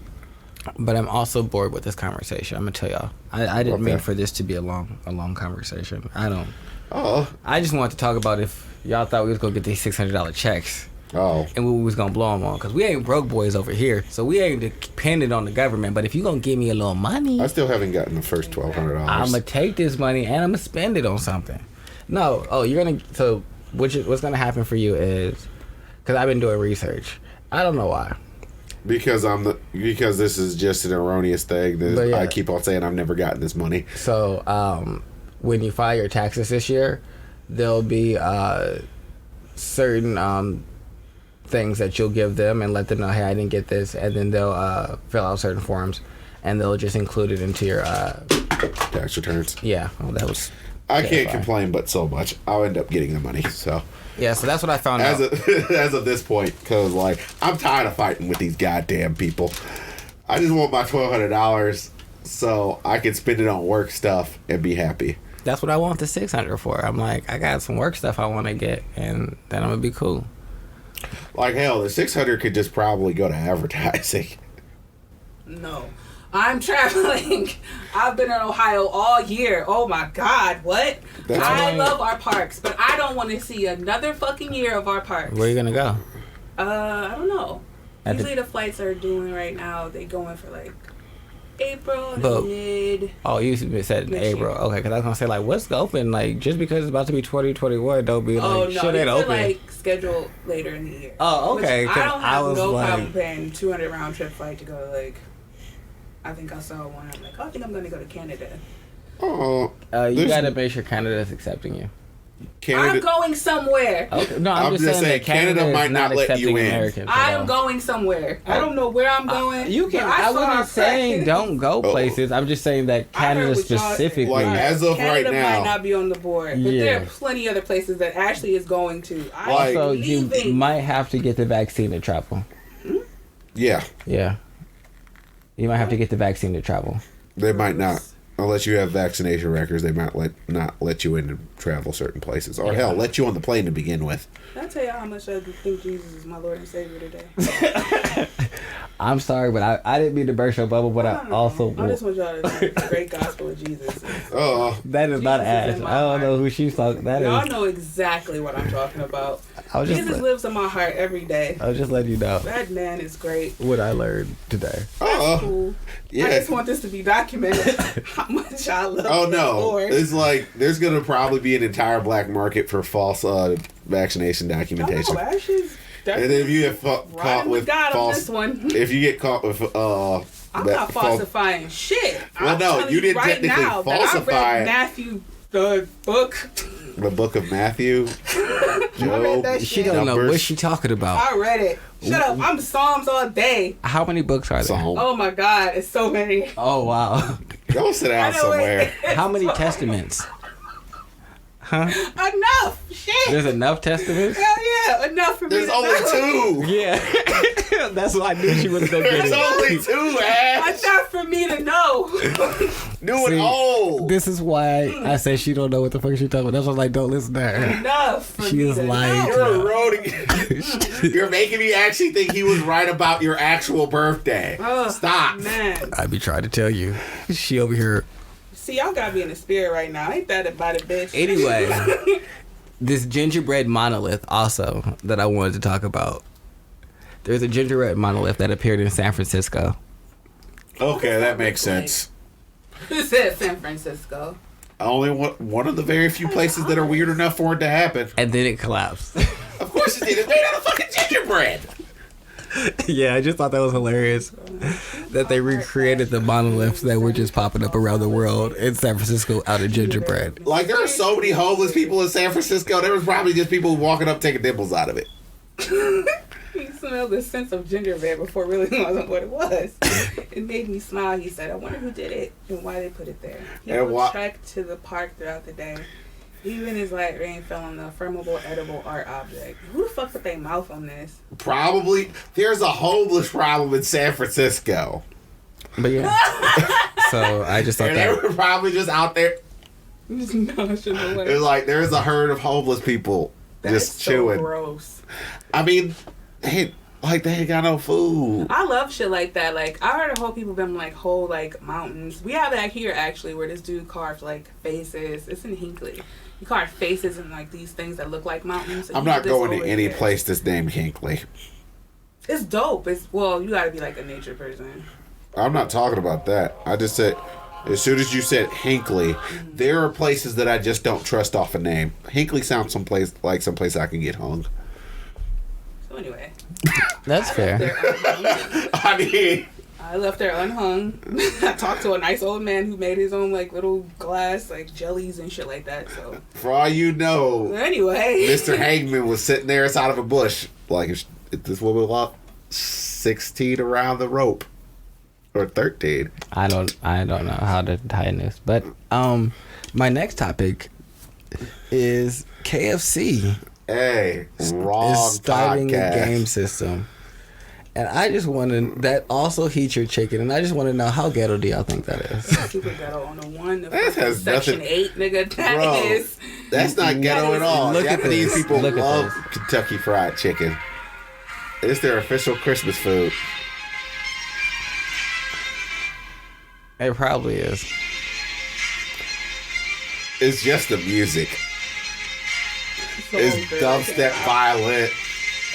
But I'm also bored with this conversation. I'm gonna tell y'all. I didn't mean for this to be a long conversation. I don't. Oh. I just wanted to talk about if y'all thought we was gonna get these $600 checks. Oh. And we was gonna blow them on, because we ain't broke boys over here, so we ain't dependent on the government. But if you gonna give me a little money, I still haven't gotten the first $1,200. I'm gonna take this money and I'm gonna spend it on something. No, you're gonna. So what's gonna happen for you is, because I've been doing research. I don't know why. Because this is just an erroneous thing that I keep on saying I've never gotten this money. So when you file your taxes this year, there'll be certain things that you'll give them and let them know, hey, I didn't get this, and then they'll fill out certain forms, and they'll just include it into your tax returns. Yeah, well, that was. I can't complain, but so much. I'll end up getting the money. So. Yeah, so that's what I found out. As of this point, because like I'm tired of fighting with these goddamn people. I just want my $1,200 so I can spend it on work stuff and be happy. That's what I want the $600 for. I'm like, I got some work stuff I want to get, and then I'm gonna be cool. Like hell, the $600 could just probably go to advertising. No. I'm traveling. I've been in Ohio all year. Oh my God, what? I love our parks, but I don't want to see another fucking year of our parks. Where are you gonna go? I don't know. Usually the flights are doing right now, they going for like April, mid. Oh, you said in April. Okay, because I was gonna say, like, what's open? Like, just because it's about to be 2021, don't be like, shit ain't open. Like scheduled later in the year. Oh, okay. I don't have no problem paying 200 round trip flight to go to, like, I think I saw one. I'm like, I think I'm gonna go to Canada. Oh, you gotta make sure Canada's accepting you. I'm going somewhere. Okay. No, I'm just saying that Canada might not let you in. Americans, I'm going somewhere. I don't know where I'm going. You can. I wasn't saying don't go places. I'm just saying that Canada specifically. Like as of Canada right now, might not be on the board, but there are plenty other places that Ashley is going to. Also, you might have to get the vaccine to travel. Yeah. Yeah. You might have to get the vaccine to travel. They might not. Unless you have vaccination records, they might not let you in to travel certain places. Or hell, let you on the plane to begin with. Can I tell you how much I think Jesus is my Lord and Savior today? I'm sorry, but I didn't mean to burst your bubble, but I also... I just want y'all to know the great gospel of Jesus. That is not Ash. I don't know who she's talking. Y'all know exactly what I'm talking about. Jesus lives in my heart every day. I was just letting you know. That man is great. What I learned today. That's cool. Yeah. I just want this to be documented. How much I love Lord. It's like there's gonna probably be an entire black market for false vaccination documentation. And if you get caught with false, if you get caught with I'm not falsifying shit. Well, no, you didn't technically falsify. I read Matthew, the book. The book of Matthew. Job. She don't know what she talking about. I read it. Shut up. I'm Psalms all day. How many books are there? Oh my God, it's so many. Oh wow. Go sit down somewhere. How many testaments? Huh? Enough. Shit. There's enough testaments? Hell yeah, enough for me. There's only 2. Yeah. That's why I knew she was so good. There's only 2, Ash. Enough for me to know. New and old. This is why I said she don't know what the fuck she talking about. That's why I'm like, don't listen to her. Enough for she me is to like, you're eroding. You're making me actually think he was right about your actual birthday. Stop. Man. I be trying to tell you. She over here. See, y'all gotta be in the spirit right now. Ain't that about it, bitch? Anyway, this gingerbread monolith also that I wanted to talk about. There's a gingerbread monolith that appeared in San Francisco. Okay, that makes sense. Who said San Francisco? Only one of the very few places that are weird enough for it to happen. And then it collapsed. Of course it did. It's made out of fucking gingerbread. Yeah, I just thought that was hilarious that they recreated the monoliths that were just popping up around the world in San Francisco out of gingerbread. Like, there are so many homeless people in San Francisco. There was probably just people walking up taking nibbles out of it. He smelled the sense of gingerbread before it really wasn't what it was. It made me smile. He said, I wonder who did it and why they put it there. He will trek to the park throughout the day. Even his light rain fell on the affirmable edible art object. Who the fuck put their mouth on this? Probably. There's a homeless problem in San Francisco. But yeah. So I just thought And that. they were probably just out there. Just noshing away. It's like there's a herd of homeless people just chewing. So gross. I mean, they ain't got no food. I love shit like that. Like, I heard a whole people them like whole like mountains. We have that here actually, where this dude carved like faces. It's in Hinkley. He carved faces and like these things that look like mountains. I'm not going to any place that's named Hinkley. It's dope. You gotta be like a nature person. I'm not talking about that. I just said, as soon as you said Hinkley, there are places that I just don't trust off a name. Hinkley sounds someplace I can get hung. So anyway. That's fair. I mean, I left there unhung. I talked to a nice old man who made his own like little glass like jellies and shit like that. So for all you know, anyway, Mr. Hagman was sitting there inside of a bush, like if this woman walked 16 around the rope, or 13. I don't know how to tie this, but my next topic is KFC. Hey, wrong is starting podcast. a game system. And I just want to, that also heats your chicken, and I just want to know, how ghetto do y'all think that is? super ghetto on the one. The That has Section nothing- 8, nigga. Bro, Is. That's not ghetto at all. Look at Japanese this. people Look at love this. Kentucky Fried Chicken. It's their official Christmas food. It probably is. It's just the music. So It's good. dubstep violent.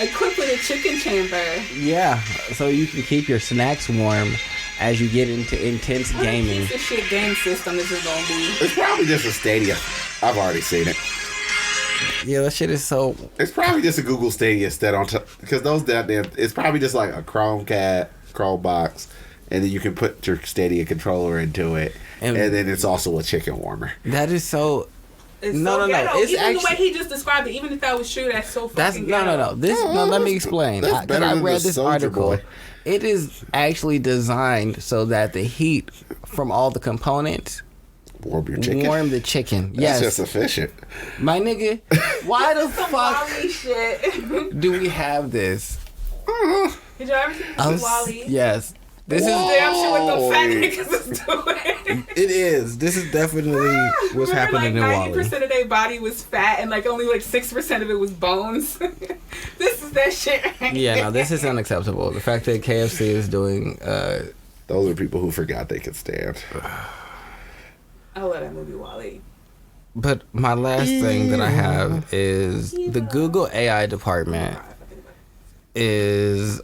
Equipped with a chicken chamber. Yeah, so you can keep your snacks warm as you get into intense gaming. What a piece of shit game system this is gonna be. It's probably just a Stadia. I've already seen it. Yeah, that shit is so... It's probably just a Google Stadia set on top. Because those goddamn... It's probably just like a Chromebox. And then you can put your Stadia controller into it. And then it's also a chicken warmer. That is so... It's No, so no, no. ghetto. It's even the actually- way he just described it, even if that was true, that's so fucking That's ghetto. no. This no. Let me explain. That's Because better I than read the this Soulja article. Boy. It is actually designed so that the heat from all the components Warm your chicken. warm the chicken. That's Yes, just efficient. my nigga. Why the Some fuck Wally shit. do we have this? Did y'all ever see Wally? Yes. This is Damn shit what the fat Wally. niggas is doing. it is. This is definitely what's Remember, happening like, in Wally. 90% of their body was fat and like only like 6% of it was bones. This is that shit. Right Yeah, no, here. this is unacceptable. The fact that KFC is doing Those are people who forgot they could stand. I love that movie Wally. but my last thing that I have is the Google AI department is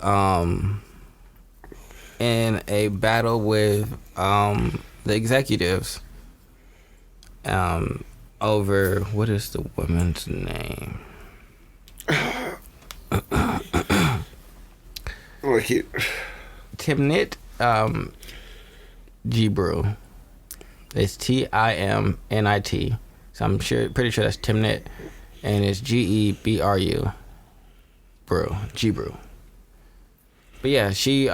in a battle with the executives over, what is the woman's name? Oh, cute. Timnit Gebrew. It's Timnit. So I'm pretty sure that's Timnit, and it's Gebru. Gebrew. But yeah, she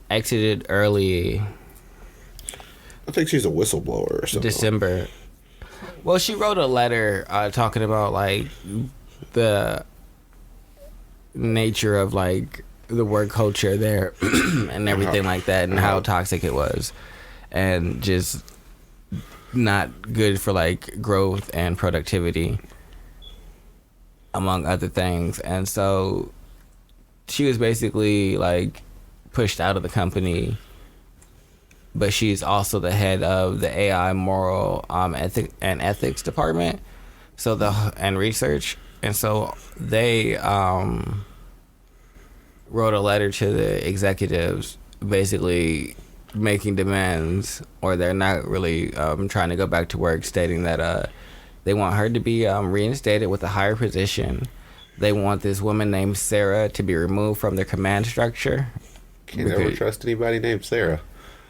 exited early I think she's a whistleblower or something. December. Well, she wrote a letter talking about like the nature of like the work culture there and everything like that, and how toxic it was, and just not good for like growth and productivity, among other things. And so she was basically like pushed out of the company but she's also the head of the AI moral and ethics department. So and research, and so they wrote a letter to the executives, basically making demands, or they're not really trying to go back to work, stating that they want her to be reinstated with a higher position. They want this woman named Sarah to be removed from their command structure. Can't ever trust anybody named Sarah.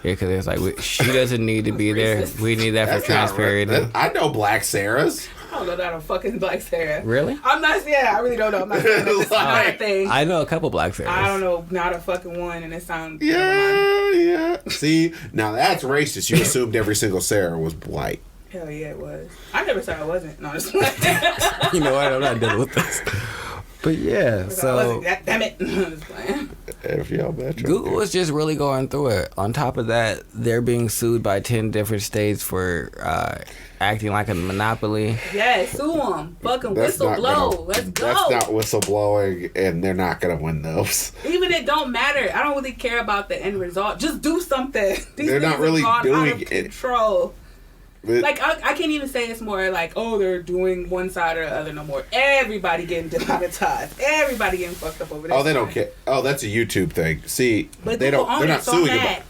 Yeah, because it's like, she doesn't need to be there. We need that for transparency. I know black Sarahs. I don't know that a fucking black Sarah. Really? I'm not. Yeah, I really don't know. I'm not saying that. It's not a thing. I know a couple black Sarahs. I don't know, not a fucking one, and it sounds. Yeah. See, now that's racist. You assumed every single Sarah was white. Hell yeah, it was. I never said I wasn't. No, just like, you know what? I'm not dealing with this. But yeah, so damn it. Just playing. Google is just really going through it. On top of that, they're being sued by 10 different states for acting like a monopoly. Yeah, sue them. Fucking whistleblow. Let's go. That's not whistleblowing, and they're not gonna win those. Even it don't matter. I don't really care about the end result. Just do something. They're not really doing out of control. Like, I can't even say it's more like, oh, they're doing one side or the other no more. Everybody getting demonetized. Everybody getting fucked up over this. Oh, they don't care. Oh, that's a YouTube thing. See, but they're not suing about.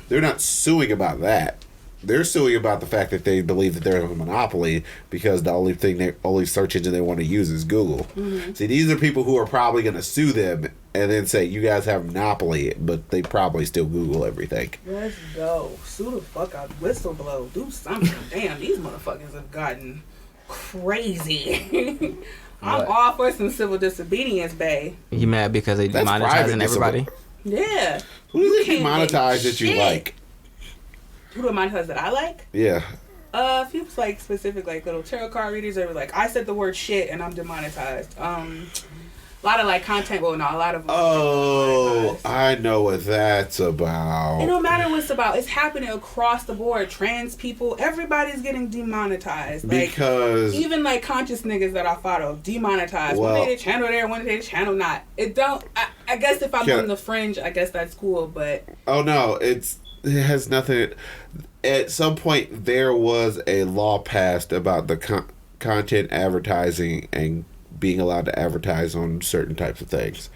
They're not suing about that. They're suing about the fact that they believe that they're a monopoly because the only search engine they want to use is Google. Mm-hmm. See, these are people who are probably going to sue them and then say, you guys have a monopoly, but they probably still Google everything. Let's go. Sue the fuck out. Whistleblow. Do something. Damn, these motherfuckers have gotten crazy. I'm all for some civil disobedience, bae. You mad because they demonetizing everybody? Yeah. Who do they demonetize that you like? Who do I monetize that I like? Yeah. People like specific like little tarot card readers that were like, I said the word shit and I'm demonetized. A lot of like content. Well, no, a lot of. Oh, I know what that's about. It don't matter what it's about. It's happening across the board. Trans people, everybody's getting demonetized. Because like, even like conscious niggas that I follow, demonetized. Well, one day the channel there, one day the channel not. It don't. I guess if I'm on the fringe, I guess that's cool. But oh no, it has nothing. At some point, there was a law passed about the content advertising and being allowed to advertise on certain types of things,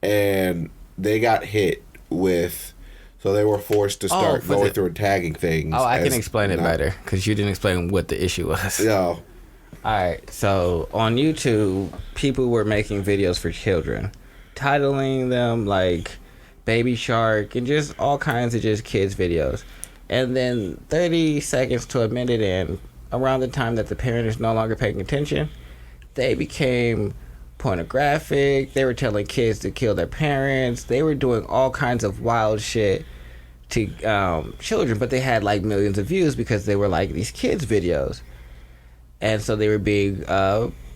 and they got hit with, so they were forced to start going through and tagging things. Oh, I can explain it better because you didn't explain what the issue was. No. Alright, so on YouTube, people were making videos for children, titling them like Baby Shark and just all kinds of just kids videos, and then 30 seconds to a minute in, around the time that the parent is no longer paying attention, they became pornographic. They were telling kids to kill their parents. They were doing all kinds of wild shit to children, but they had like millions of views because they were like these kids videos, and so they were being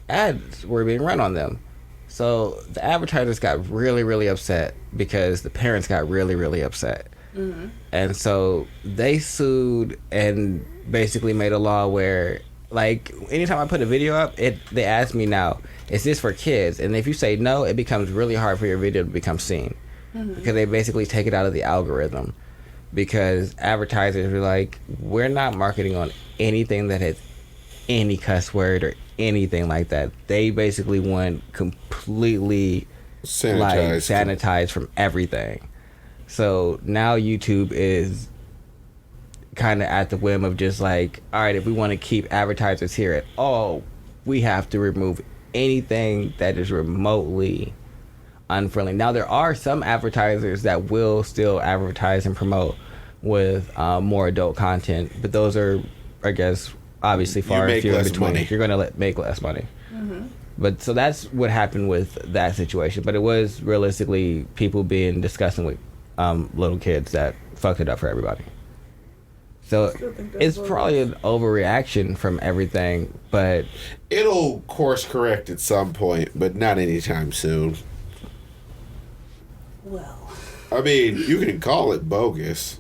ads were being run on them. So the advertisers got really, really upset because the parents got really, really upset. Mm-hmm. And so they sued and basically made a law where, like, anytime I put a video up, they ask me now, is this for kids? And if you say no, it becomes really hard for your video to become seen. Mm-hmm. Because they basically take it out of the algorithm. Because advertisers are like, we're not marketing on anything that has any cuss word or anything like that. They basically want completely sanitized from everything. So now YouTube is kind of at the whim of just like, all right, if we want to keep advertisers here at all, we have to remove anything that is remotely unfriendly. Now there are some advertisers that will still advertise and promote with more adult content, but those are, I guess, obviously far and few in between. Money. You're going to make less money. Mm-hmm. But so that's what happened with that situation. But it was realistically people being disgusting with little kids that fucked it up for everybody. So it's probably an overreaction from everything, but it'll course correct at some point, but not anytime soon. Well, I mean, you can call it bogus,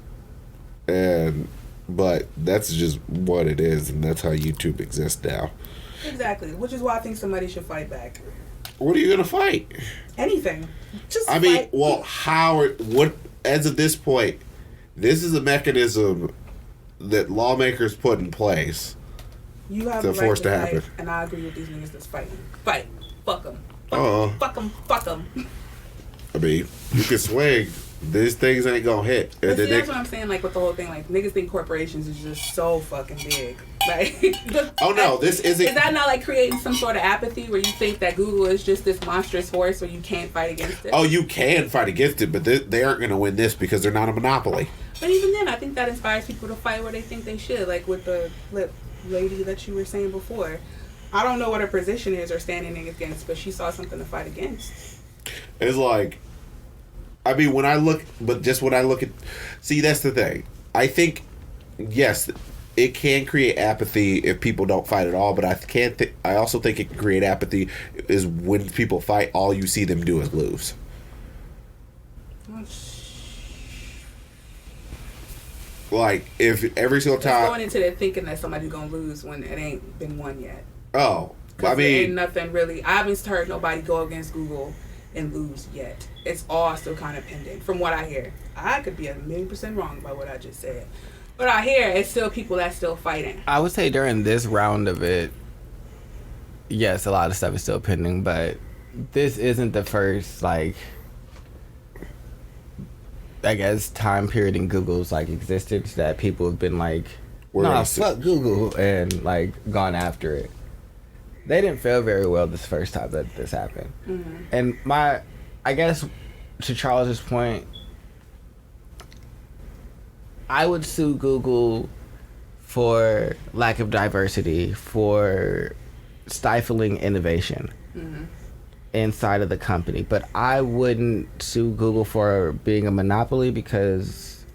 but that's just what it is, and that's how YouTube exists now. Exactly, which is why I think somebody should fight back. What are you gonna fight? Anything. Just I mean, well, what as of this point, This is a mechanism that lawmakers put in place. You have to a right force to to fight, happen. and I agree with these niggas that's fighting. Fight. Fuck them. Uh-uh. Fuck them. Fuck them. I mean, you can swing. These things ain't gonna hit. But see, that's what I'm saying, like, with the whole thing. Like, niggas think corporations is just so fucking big. Like, Oh, no, this isn't... Is that not, like, creating some sort of apathy where you think that Google is just this monstrous force where you can't fight against it? Oh, you can fight against it, but they aren't gonna win this because they're not a monopoly. But even then, I think that inspires people to fight where they think they should. Like, with the lip lady that you were saying before. I don't know what her position is or standing against, but she saw something to fight against. It's like... I mean, when I look at... See, that's the thing. I think, yes, it can create apathy if people don't fight at all, but I also think it can create apathy is when people fight, all you see them do is lose. Like, if every single time... Going into there thinking that somebody's going to lose when it ain't been won yet. Oh, I There mean... ain't nothing really... I haven't heard nobody go against Google and lose yet. It's all still kind of pending, from what I hear. I could be 1,000,000% wrong about what I just said. But I hear it's still people that's still fighting. I would say during this round of it, yes, a lot of stuff is still pending, but this isn't the first, like, I guess, time period in Google's, like, existence that people have been like, nah, fuck Google, and, like, gone after it. They didn't fare very well this first time that this happened. Mm-hmm. And I guess, to Charles's point, I would sue Google for lack of diversity, for stifling innovation inside of the company. But I wouldn't sue Google for being a monopoly because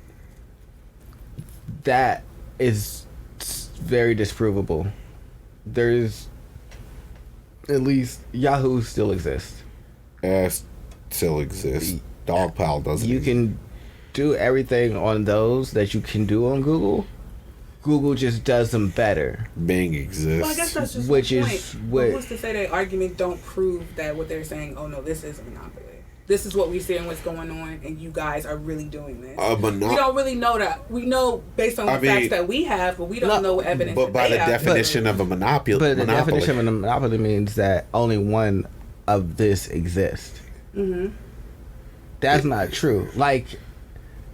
that is very disprovable. There's at least Yahoo still exists. Still exists. Dogpile doesn't. You can do everything on those that you can do on Google. Google just does them better. Bing exists. Well, I guess that's just which the is point. what, Who's to say that argument don't prove that what they're saying, oh no, this is a monopoly. This is what we see and what's going on, and you guys are really doing this. We don't really know that. We know based on the facts that we have, but we don't know what evidence. But by the definition of a monopoly, but the definition of a monopoly means that only one of this exists. Mm-hmm. That's not true. Like,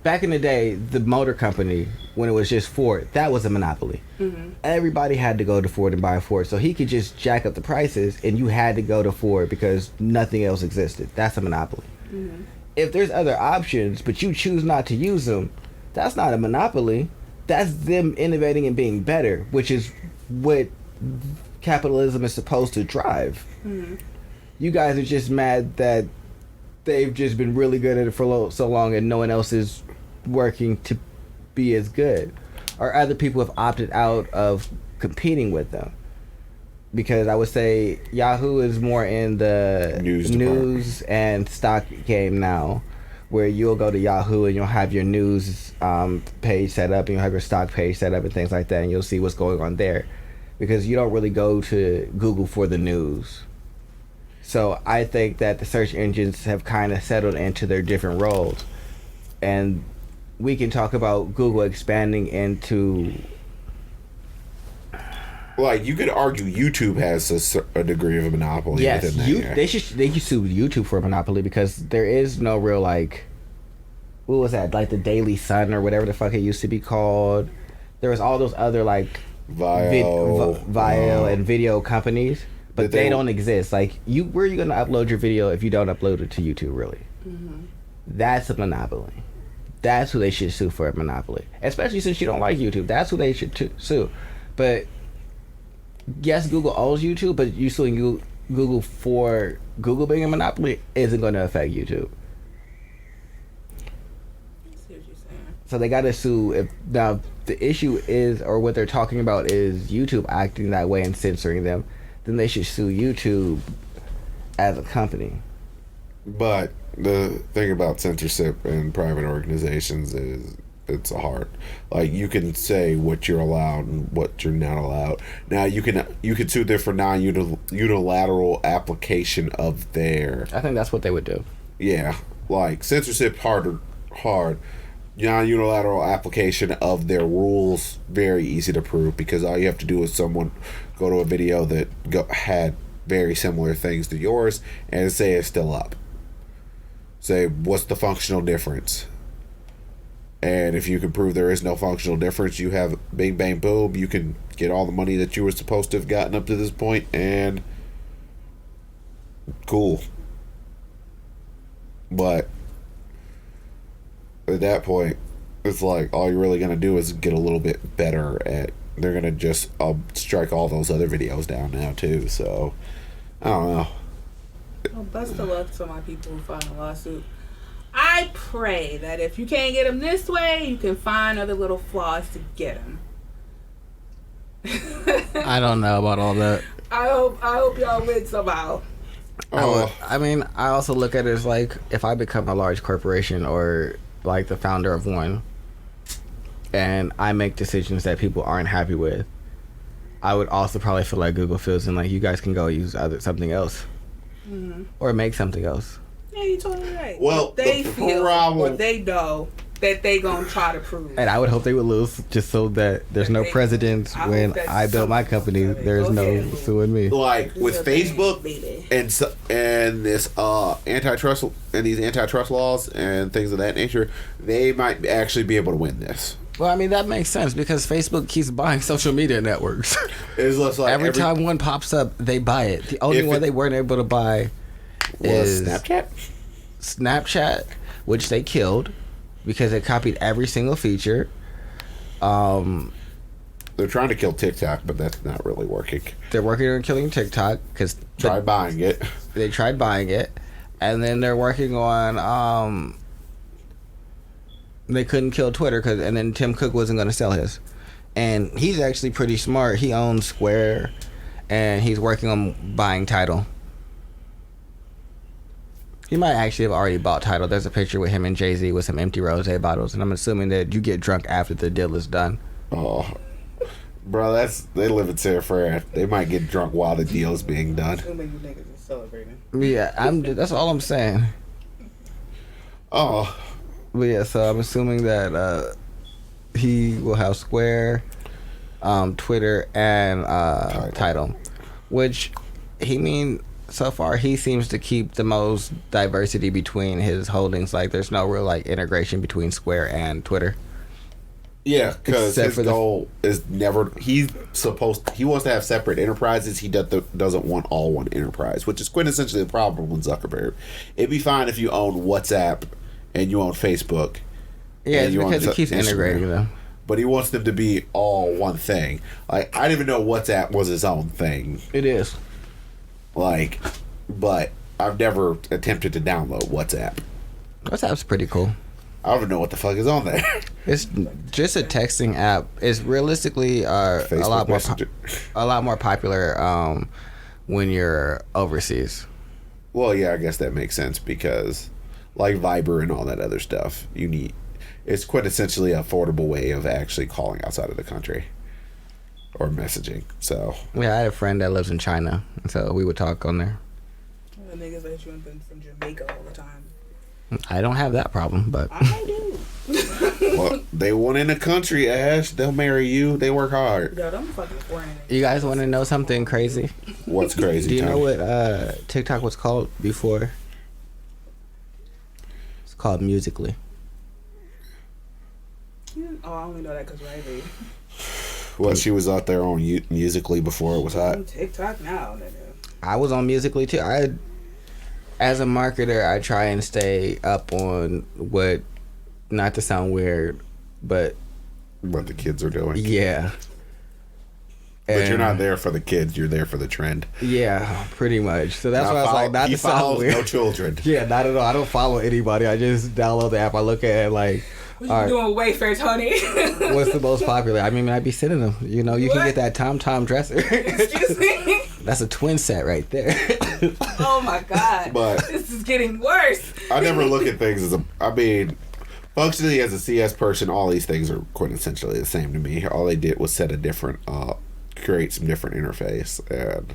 back in the day, the motor company, when it was just Ford, that was a monopoly. Mm-hmm. Everybody had to go to Ford and buy a Ford, so he could just jack up the prices, and you had to go to Ford because nothing else existed. That's a monopoly. Mm-hmm. If there's other options, but you choose not to use them, that's not a monopoly. That's them innovating and being better, which is what capitalism is supposed to drive. Mm-hmm. You guys are just mad that they've just been really good at it for so long and no one else is working to be as good, or other people have opted out of competing with them, because I would say Yahoo is more in the news and stock game now, where you'll go to Yahoo and you'll have your news page set up and you'll have your stock page set up and things like that, and you'll see what's going on there, because you don't really go to Google for the news. So I think that the search engines have kind of settled into their different roles. And we can talk about Google expanding into... Like, you could argue YouTube has a degree of a monopoly. Yes, within that. they should sue YouTube for a monopoly, because there is no real, like... What was that? Like the Daily Sun or whatever the fuck it used to be called. There was all those other, like... Vile and video companies. But they don't exist. Like, where are you going to upload your video if you don't upload it to YouTube, really? Mm-hmm. That's a monopoly. That's who they should sue for a monopoly. Especially since you don't like YouTube. That's who they should sue. But, yes, Google owns YouTube, but you suing Google for Google being a monopoly isn't going to affect YouTube. I see what you're saying. So they got to sue. Now, the issue is, or what they're talking about is YouTube acting that way and censoring them, then they should sue YouTube as a company. But the thing about censorship in private organizations is it's hard. Like, you can say what you're allowed and what you're not allowed. Now, you can sue them for non-unilateral application of their... I think that's what they would do. Yeah. Like, censorship hard. non-unilateral application of their rules very easy to prove, because all you have to do is someone go to a video that had very similar things to yours and say it's still up. Say, what's the functional difference? And if you can prove there is no functional difference, you have bing, bang, boom. You can get all the money that you were supposed to have gotten up to this point, and cool. But at that point, it's like all you're really going to do is get a little bit better at... They're going to just strike all those other videos down now, too. So, I don't know. Well, best of luck to my people who filed a lawsuit. I pray that if you can't get them this way, you can find other little flaws to get them. I don't know about all that. I hope y'all win somehow. I also look at it as like, if I become a large corporation or like the founder of one, and I make decisions that people aren't happy with, I would also probably feel like Google feels, and like, you guys can go use something else, or make something else. Yeah, you're totally right. Well, what they the feel problem... or they know that they gonna try to prove. And I would hope they would lose, just so that there's no precedence when I build my company. There's no suing me. Like with Facebook and this antitrust and these antitrust laws and things of that nature, they might actually be able to win this. Well, I mean, that makes sense because Facebook keeps buying social media networks. It's just like every time one pops up, they buy it. The only one they weren't able to buy is Snapchat, which they killed because they copied every single feature. They're trying to kill TikTok, but that's not really working. They're working on killing TikTok because buying it. They tried buying it, and then they're working on. They couldn't kill Twitter and then Tim Cook wasn't going to sell his, and he's actually pretty smart. He owns Square, and he's working on buying Tidal. He might actually have already bought Tidal. There's a picture with him and Jay-Z with some empty rosé bottles, and I'm assuming that you get drunk after the deal is done. Oh, bro, they live in San Fran. They might get drunk while the deal is being done. Assuming you niggas is celebrating. Yeah, that's all I'm saying. Oh. But yeah, so I'm assuming that he will have Square, Twitter, and Tidal, which so far he seems to keep the most diversity between his holdings. Like, there's no real like integration between Square and Twitter. Yeah, because his goal is never... He wants to have separate enterprises. He doesn't want all one enterprise, which is quintessentially the problem with Zuckerberg. It'd be fine if you own WhatsApp and you own Facebook. Yeah, it's because he keeps integrating them. But he wants them to be all one thing. Like, I didn't even know WhatsApp was his own thing. It is. Like, but I've never attempted to download WhatsApp. WhatsApp's pretty cool. I don't even know what the fuck is on there. It's just a texting app. It's realistically a lot more popular when you're overseas. Well, yeah, I guess that makes sense because, like Viber and all that other stuff, it's quintessentially an affordable way of actually calling outside of the country or messaging. So yeah, I had a friend that lives in China, so we would talk on there. The niggas that you been from Jamaica all the time. I don't have that problem, but I do. Well, they want in the country, Ash. They'll marry you. They work hard. Yo, them fucking foreign. You guys want to know something crazy? What's crazy? Do you know what TikTok was called before? It's called Musical.ly. Oh, I only know that because Riley. Well, she was out there on Musical.ly before it was hot. On TikTok now, nigga. I was on Musical.ly too. As a marketer, I try and stay up on what, not to sound weird, but what the kids are doing. Yeah. But you're not there for the kids. You're there for the trend. Yeah, pretty much. So that's why I was like, not to sound weird. No children. Yeah, not at all. I don't follow anybody. I just download the app. I look at it like, what you doing with Wayfair, Tony? What's the most popular? I mean, I'd be sending them. You know, you can get that Tom dresser. Excuse me? That's a twin set right there. Oh my God. But this is getting worse. I never look at things functionally as a CS person, all these things are quintessentially the same to me. All they did was create some different interface and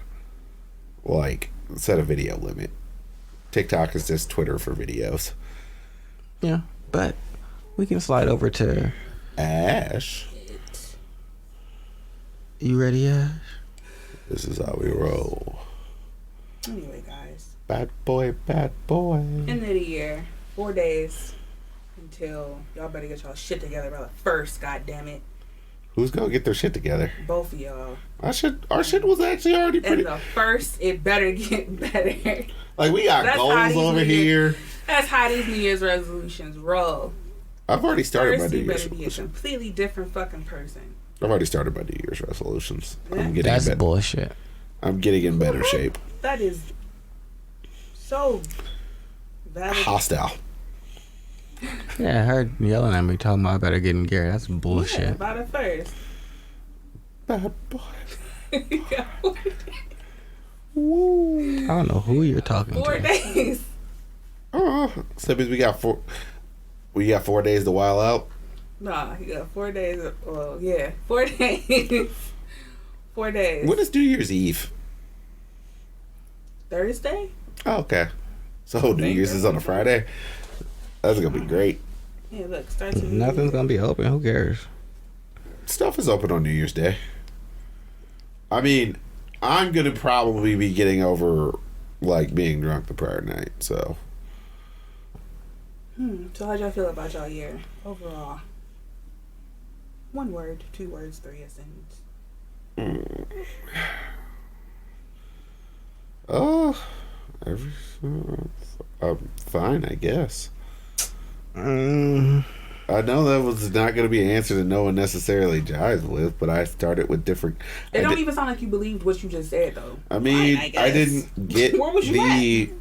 set a video limit. TikTok is just Twitter for videos. Yeah, but We can slide over to Ash. you ready, Ash? This is how we roll. Anyway, guys. Bad boy, bad boy. End of the year. 4 days until y'all better get y'all shit together by the first. God damn it. Who's gonna get their shit together? Both of y'all. Our shit was actually already pretty. And the first, it better get better. Like we got goals over here. That's how these New Year's resolutions roll. I've already started First, my New you Year's better be a resolutions. completely different fucking person. I've already started my New Year's resolutions. Yeah. I'm getting That's better. bullshit. I'm getting in better shape. That is so valid. Hostile. Yeah, I heard yelling at me talking about I better get in gear. That's bullshit. Yeah, by the first. Bad boy. I don't know who you're talking 4 to. days. So that means we got 4 days to while out. Nah, you got 4 days. Well, yeah, 4 days. 4 days. When is New Year's Eve? Thursday? Oh, okay. So New Year's is on a Friday. That's gonna be great. Yeah, look, starts with Nothing's gonna be open. Who cares? Stuff is open on New Year's Day. I mean, I'm gonna probably be getting over like being drunk the prior night. So So how'd y'all feel about y'all year overall? 1 word, 2 words, 3 a sentence. I'm fine, I guess. Mm, I know that was not going to be an answer that no one necessarily jives with, but I started with different. It don't even sound like you believed what you just said, though. I mean, Fine, guess. I didn't get Where was you the.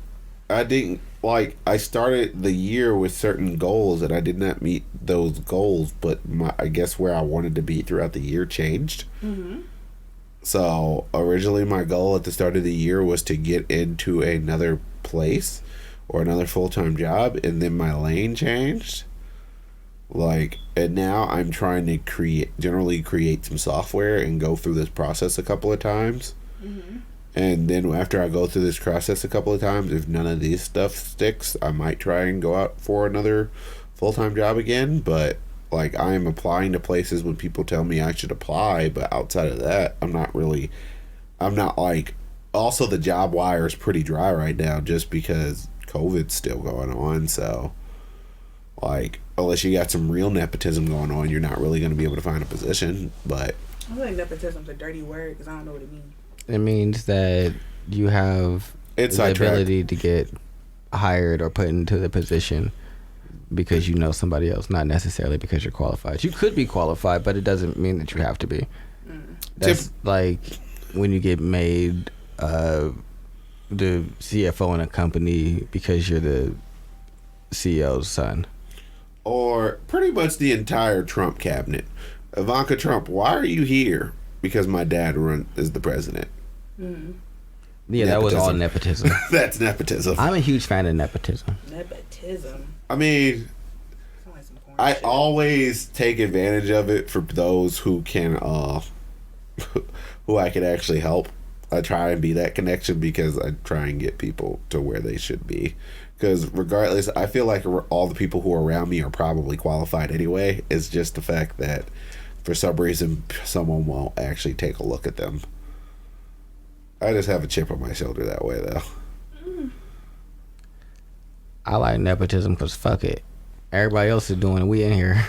I didn't like. I started the year with certain goals, and I did not meet those goals. But I guess where I wanted to be throughout the year changed. Mm-hmm. So originally, my goal at the start of the year was to get into another place or another full-time job, and then my lane changed. Like, and now I'm trying to generally create some software and go through this process a couple of times. Mm-hmm. And then after I go through this process a couple of times, if none of these stuff sticks, I might try and go out for another full-time job again. But like, I am applying to places when people tell me I should apply, but outside of that, I'm not like, also the job wire is pretty dry right now just because COVID's still going on. So like, unless you got some real nepotism going on, you're not really going to be able to find a position. But I feel like nepotism's a dirty word because I don't know what it means. it means that you have It's the sidetracked. ability to get hired or put into the position because you know somebody else, not necessarily because you're qualified. You could be qualified, but it doesn't mean that you have to be. That's like when you get made the CFO in a company because you're the CEO's son. Or pretty much the entire Trump cabinet. Ivanka Trump, why are you here? Because my dad is the president. Yeah, that was all Nepotism. nepotism. That's nepotism. I'm a huge fan of nepotism. Nepotism. I mean, Sound like some porn I shit. always take advantage of it for those who can, who I can actually help. I try and be that connection because I try and get people to where they should be. Because regardless, I feel like all the people who are around me are probably qualified anyway. It's just the fact that for some reason someone won't actually take a look at them. I just have a chip on my shoulder that way, though. I like nepotism because fuck it. Everybody else is doing it. We in here.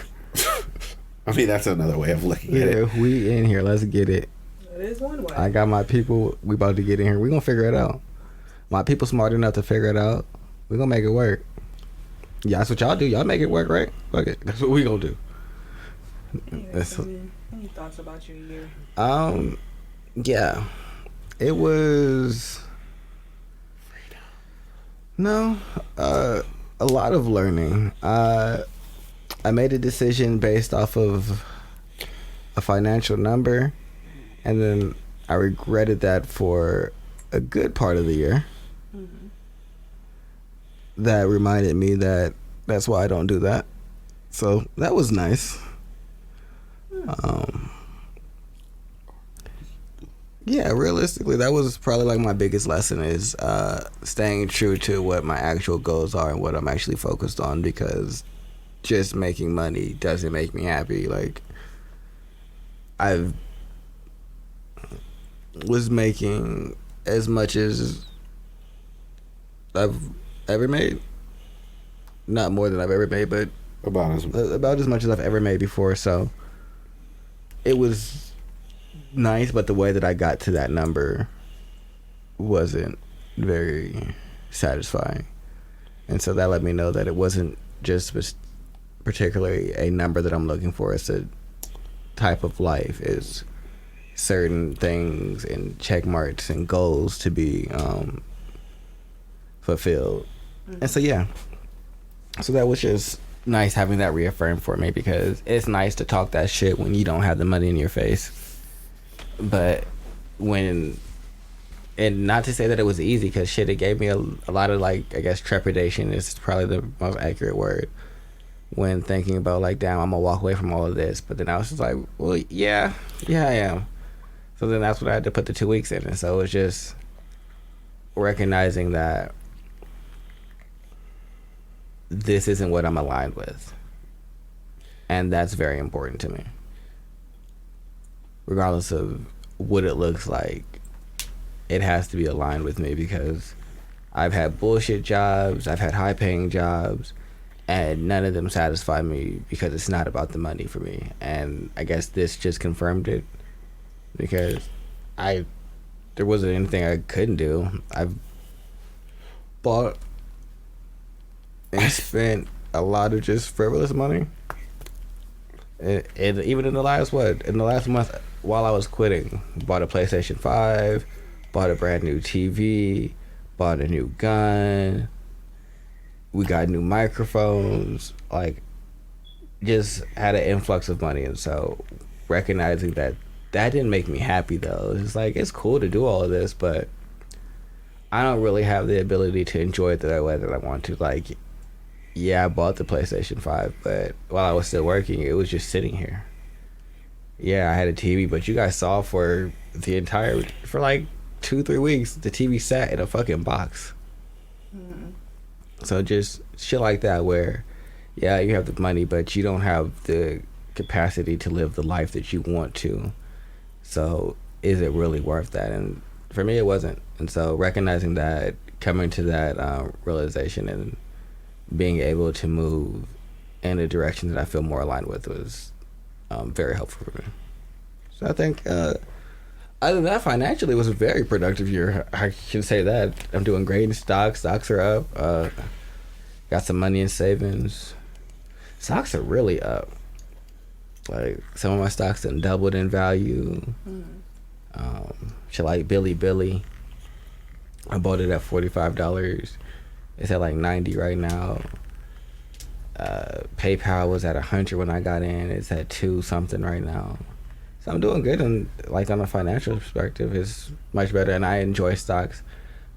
I mean, that's another way of looking at Yeah, it. we in here. Let's get it. That is one way. I got my people. We about to get in here. We gonna figure it out. My people smart enough to figure it out. We gonna make it work. Yeah, that's what y'all do. Y'all make it work, right? Fuck it. That's what we gonna do. Anyways, any thoughts about your year? Yeah. It was a lot of learning. I made a decision based off of a financial number, and then I regretted that for a good part of the year. That reminded me that that's why I don't do that. So that was nice. Yeah, realistically, that was probably like my biggest lesson is staying true to what my actual goals are and what I'm actually focused on, because just making money doesn't make me happy. Like, I was making as much as I've ever made. Not more than I've ever made, but about as much as I've ever made before. So it was nice, but the way that I got to that number wasn't very satisfying. And so that let me know that it wasn't just particularly a number that I'm looking for. It's a type of life. It's certain things and check marks and goals to be fulfilled. And so, yeah. So that was just nice having that reaffirmed for me, because it's nice to talk that shit when you don't have the money in your face. But when... And not to say that it was easy, because shit, it gave me a lot of, like, I guess trepidation is probably the most accurate word, when thinking about, like, damn, I'm gonna walk away from all of this. But then I was just like, well, yeah, I am. So then that's what I had to put the 2 weeks in. And so it was just recognizing that this isn't what I'm aligned with. And that's very important to me. Regardless of what it looks like, it has to be aligned with me, because I've had bullshit jobs, I've had high paying jobs, and none of them satisfy me because it's not about the money for me. And I guess this just confirmed it, because there wasn't anything I couldn't do. I've bought and spent a lot of just frivolous money. And even in the last month while I was quitting, bought a PlayStation 5, bought a brand new TV, bought a new gun, we got new microphones, like, just had an influx of money. And so recognizing that didn't make me happy, though. It's like, it's cool to do all of this, but I don't really have the ability to enjoy it the way that I want to. Like, yeah, I bought the PlayStation 5, but while I was still working, it was just sitting here. Yeah, I had a TV, but you guys saw for like 2-3 weeks, the TV sat in a fucking box. So just shit like that, where, yeah, you have the money, but you don't have the capacity to live the life that you want to. So is it really worth that? And for me, it wasn't. And so recognizing that, coming to that realization, and being able to move in a direction that I feel more aligned with was very helpful for me. So I think, other than that, financially, it was a very productive year. I can say that. I'm doing great in stocks. Stocks are up. Got some money in savings. Stocks are really up. Like, some of my stocks done doubled in value. Shit like Billy. I bought it at $45. It's at like $90 right now. PayPal was at $100 when I got in. It's at $2 something right now. So I'm doing good, and like on a financial perspective, it's much better. And I enjoy stocks.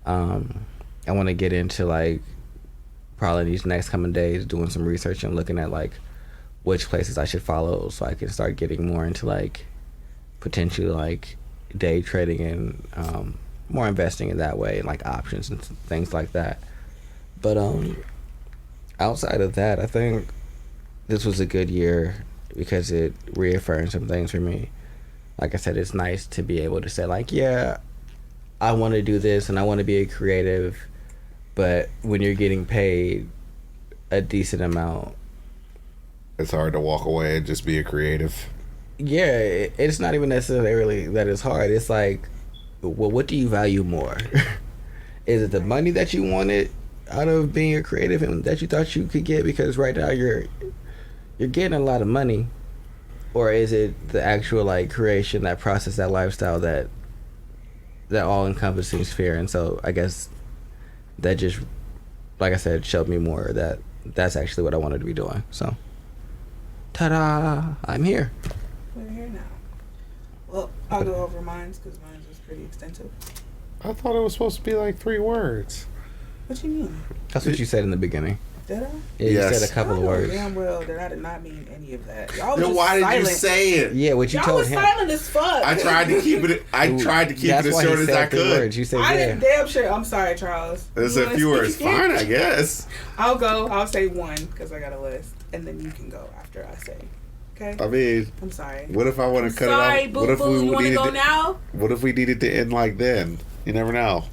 I want to get into, like, probably these next coming days, doing some research and looking at, like, which places I should follow, so I can start getting more into, like, potentially, like, day trading and more investing in that way, and, like, options and things like that. But outside of that, I think this was a good year because it reaffirmed some things for me. Like I said, it's nice to be able to say, like, yeah, I want to do this and I want to be a creative, but when you're getting paid a decent amount, it's hard to walk away and just be a creative. Yeah, it's not even necessarily that it's hard. It's like, well, what do you value more? Is it the money that you wanted out of being a creative and that you thought you could get? Because right now you're getting a lot of money. Or is it the actual, like, creation, that process, that lifestyle, that all-encompassing sphere? And so I guess that just, like I said, showed me more that that's actually what I wanted to be doing. So, ta-da! I'm here. We're here now. Well, I'll go over mine because mine was pretty extensive. I thought it was supposed to be like 3 words. What you mean? That's what you said in the beginning. Did I? Yeah, you said a couple of words. Damn well that I did not mean any of that. Y'all was Then just why silent. did you say it? Yeah, what you Y'all told was him. silent as fuck. I tried to keep it. That's as why short he as said I 3 could. words. You said I yeah. didn't damn sure. I'm sorry, Charles. There's You a wanna few speak words. again? Fine, I guess. I'll say one because I got a list. and then you can go after I say. Okay? I mean, I'm sorry. what if I want to cut Sorry, it off? boo What if boo. we You want to needed go now? What if we needed to end like then? You never know.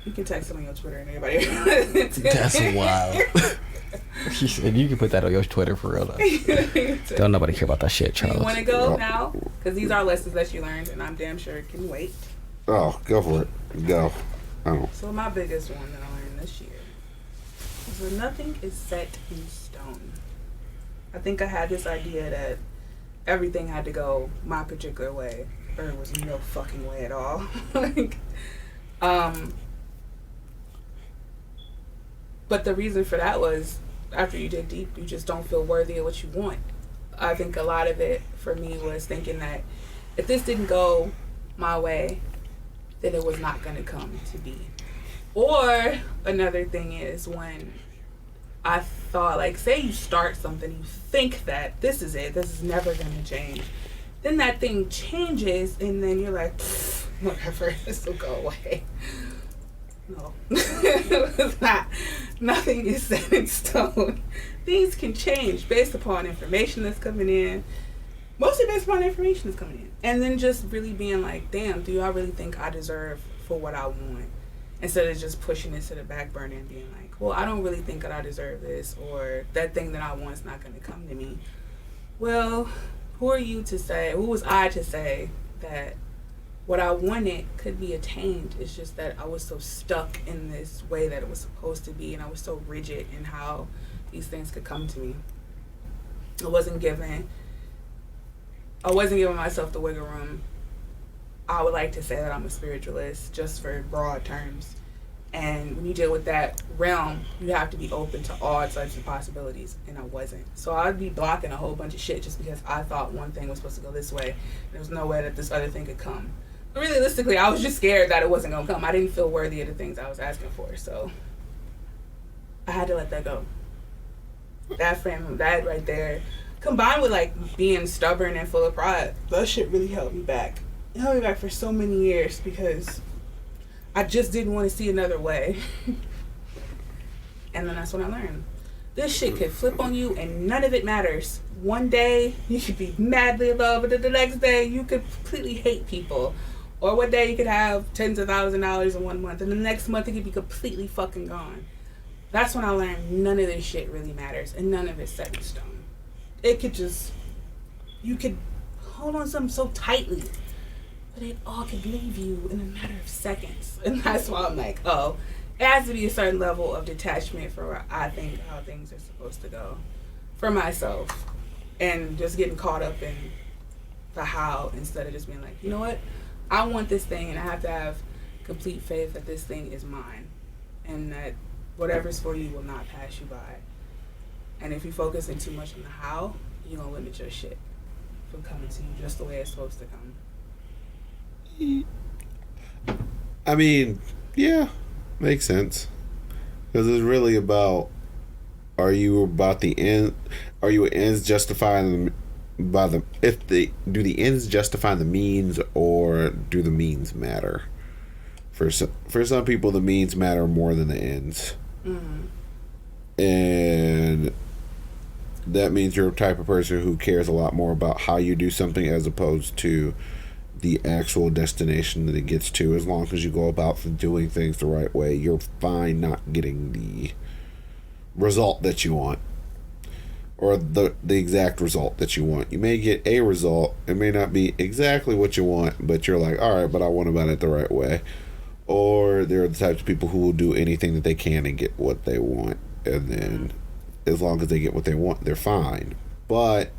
You can text them on your Twitter and everybody. That's wild. He said you can put that on your Twitter for real though. Don't nobody care about that shit, Do Charles. you want to go now? Because these are lessons that you learned, and I'm damn sure it can wait. Oh, go for it. Go. I don't. So my biggest one that I learned this year is that nothing is set in stone. I think I had this idea that everything had to go my particular way, or it was no fucking way at all. Like, but the reason for that was, after you dig deep, you just don't feel worthy of what you want. I think a lot of it for me was thinking that if this didn't go my way, then it was not going to come to be. Or another thing is when I thought, like, say you start something, you think that this is it, this is never going to change. Then that thing changes, and then you're like, whatever, this will go away. No, it's not. Nothing is set in stone. Things can change based upon information that's coming in. Mostly based upon information that's coming in. And then just really being like, damn, do I really think I deserve for what I want? Instead of just pushing it to the back burner and being like, well, I don't really think that I deserve this, or that thing that I want is not going to come to me. Well, who are you to say, who was I to say that what I wanted could be attained? It's just that I was so stuck in this way that it was supposed to be, and I was so rigid in how these things could come to me. I wasn't giving myself the wiggle room. I would like to say that I'm a spiritualist, just for broad terms. And when you deal with that realm, you have to be open to all types of possibilities, and I wasn't. So I'd be blocking a whole bunch of shit just because I thought one thing was supposed to go this way. There was no way that this other thing could come. But realistically, I was just scared that it wasn't going to come. I didn't feel worthy of the things I was asking for, so I had to let that go. That right there, combined with like being stubborn and full of pride, that shit really held me back. It held me back for so many years because I just didn't want to see another way. And then that's when I learned. This shit could flip on you and none of it matters. One day you could be madly in love, but then the next day you could completely hate people. Or one day you could have tens of thousands of dollars in 1 month, and the next month it could be completely fucking gone. That's when I learned none of this shit really matters, and none of it's set in stone. It could just, you could hold on to something so tightly, but it all could leave you in a matter of seconds. And that's why I'm like, oh, it has to be a certain level of detachment for where I think how things are supposed to go for myself, and just getting caught up in the how instead of just being like, you know what, I want this thing, and I have to have complete faith that this thing is mine, and that whatever's for you will not pass you by. And if you focus in too much on the how, you're gonna limit your shit from coming to you just the way it's supposed to come. I mean, yeah, makes sense. Because it's really about, are you about the end? Are you ends justifying by the do the ends justify the means, or do the means matter? For some people, the means matter more than the ends. Mm-hmm. And that means you're a type of person who cares a lot more about how you do something as opposed to the actual destination that it gets to. As long as you go about doing things the right way, you're fine not getting the result that you want, or the exact result that you want. You may get a result, it may not be exactly what you want, but you're like, alright, but I went about it the right way. Or they're the types of people who will do anything that they can and get what they want, and then as long as they get what they want, they're fine. But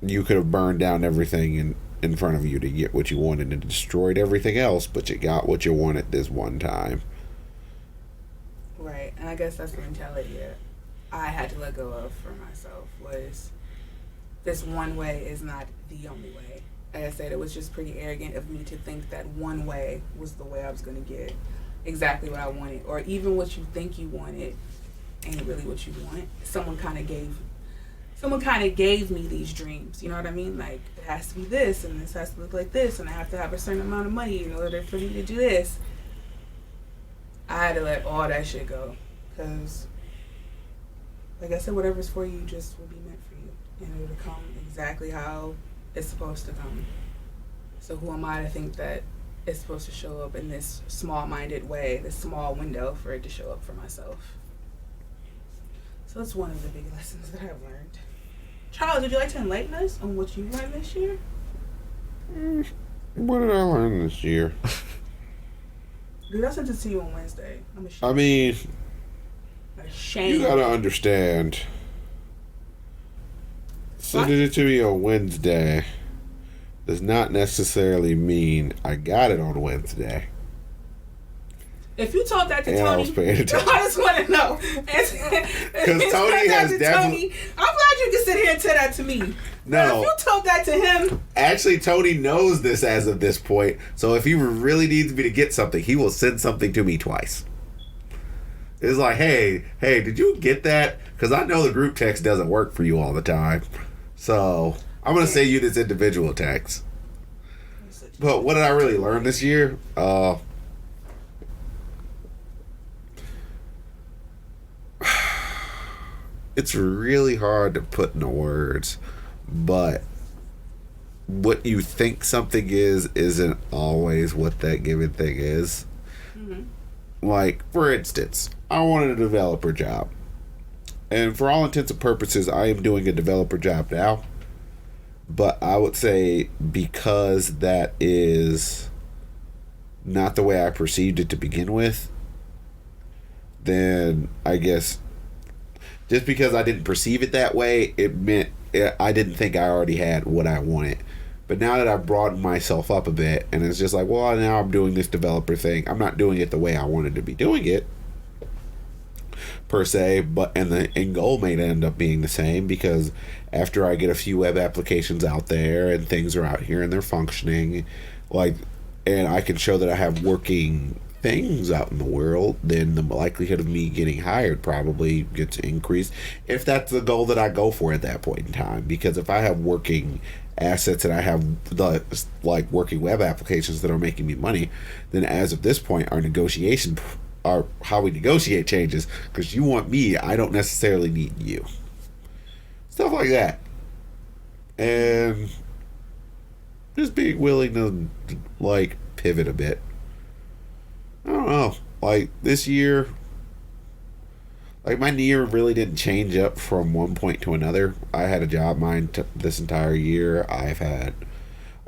you could have burned down everything in front of you to get what you wanted and destroyed everything else, but you got what you wanted this one time. Right, and I guess that's the mentality that I had to let go of for myself, was this one way is not the only way. Like I said, it was just pretty arrogant of me to think that one way was the way I was going to get exactly what I wanted, or even what you think you wanted ain't really what you want. Someone kind of gave me these dreams, you know what I mean? Like, it has to be this, and this has to look like this, and I have to have a certain amount of money in order for me to do this. I had to let all that shit go, because like I said, whatever's for you just will be meant for you, and it'll come exactly how it's supposed to come. So who am I to think that it's supposed to show up in this small-minded way, this small window for it to show up for myself? So that's one of the big lessons that I've learned. Charles, would you like to enlighten us on what you learned this year? What did I learn this year? Dude, I sent it to you on Wednesday. I'm ashamed. I mean, ashamed. you gotta understand. Sending it to me on Wednesday does not necessarily mean I got it on Wednesday. If you told that to And Tony, I was paying attention. I just want to know. Because Tony has definitely. I'm glad you can sit here and tell that to me. No. If you told that to him. Actually, Tony knows this as of this point. So if he really needs me to get something, he will send something to me twice. It's like, hey, did you get that? Because I know the group text doesn't work for you all the time. So I'm going to send you this individual text. But what did I really learn this year? It's really hard to put into words, but what you think something is isn't always what that given thing is. Mm-hmm. Like, for instance, I wanted a developer job. And for all intents and purposes, I am doing a developer job now. But I would say because that is not the way I perceived it to begin with, then I guess just because I didn't perceive it that way, it meant I didn't think I already had what I wanted. But now that I've broadened myself up a bit, and it's just like, well, now I'm doing this developer thing. I'm not doing it the way I wanted to be doing it, per se, but and the end goal may end up being the same, because after I get a few web applications out there and things are out here and they're functioning, like, and I can show that I have working things out in the world, then the likelihood of me getting hired probably gets increased, if that's the goal that I go for at that point in time. Because if I have working assets and I have the like working web applications that are making me money, then as of this point our negotiation, our how we negotiate changes, because you want me, I don't necessarily need you, stuff like that. And just being willing to like pivot a bit. I don't know. Like this year, like my year really didn't change up from one point to another. I had a job this entire year. I've had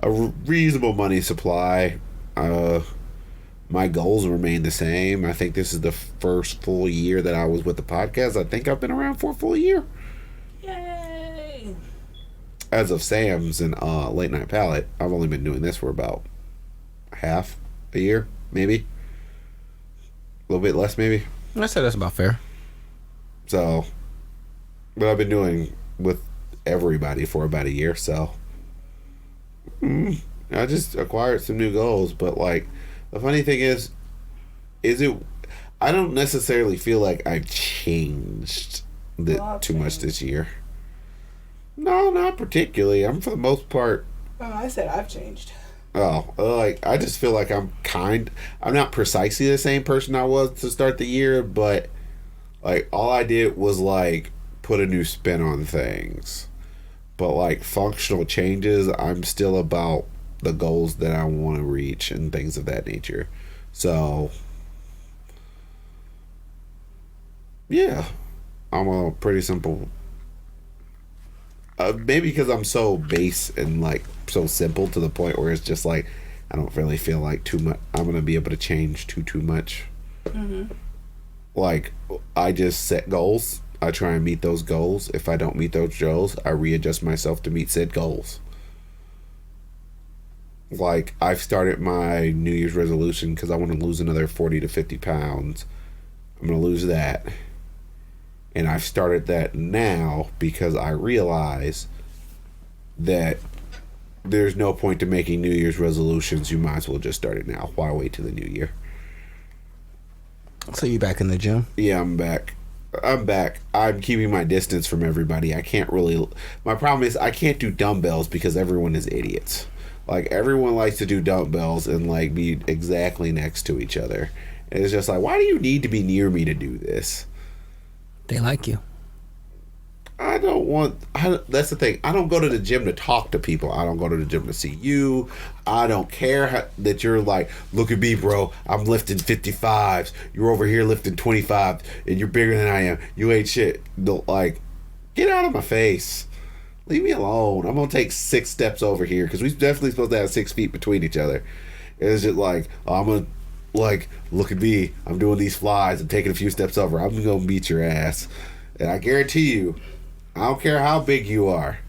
a reasonable money supply. My goals remain the same. I think this is the first full year that I was with the podcast. I think I've been around for a full year. Yay! As of Sam's and Late Night Palette, I've only been doing this for about half a year, maybe. A little bit less, maybe. I say that's about fair. So, but I've been doing with everybody for about a year, so I just acquired some new goals. But like, the funny thing is it? I don't necessarily feel like I've changed too much this year. No, not particularly. I'm for the most part. Oh, I said I've changed. Oh, like I just feel like I'm not precisely the same person I was to start the year, but like all I did was like put a new spin on things. But like functional changes, I'm still about the goals that I want to reach and things of that nature. So yeah, I'm a pretty simple. Maybe because I'm so base and like so simple to the point where it's just like I don't really feel like too much. I'm gonna be able to change too much. Mm-hmm. Like I just set goals. I try and meet those goals. If I don't meet those goals, I readjust myself to meet said goals. Like I've started my New Year's resolution because I want to lose another 40 to 50 pounds. I'm gonna lose that. And I've started that now because I realize that there's no point to making New Year's resolutions. You might as well just start it now. Why wait till the new year? So you back in the gym? Yeah, I'm back. I'm keeping my distance from everybody. I can't really... My problem is I can't do dumbbells because everyone is idiots. Like, everyone likes to do dumbbells and, like, be exactly next to each other. And it's just like, why do you need to be near me to do this? They like you. That's the thing. I don't go to the gym to talk to people. I don't go to the gym to see you. I don't care that you're like, look at me, bro. I'm lifting 55s. You're over here lifting 25, and you're bigger than I am. You ain't shit. Like, get out of my face. Leave me alone. I'm gonna take 6 steps over here because we're definitely supposed to have 6 feet between each other. It's just like, I'm gonna, like, look at me. I'm doing these flies. I'm taking a few steps over. I'm gonna beat your ass. And I guarantee you, I don't care how big you are.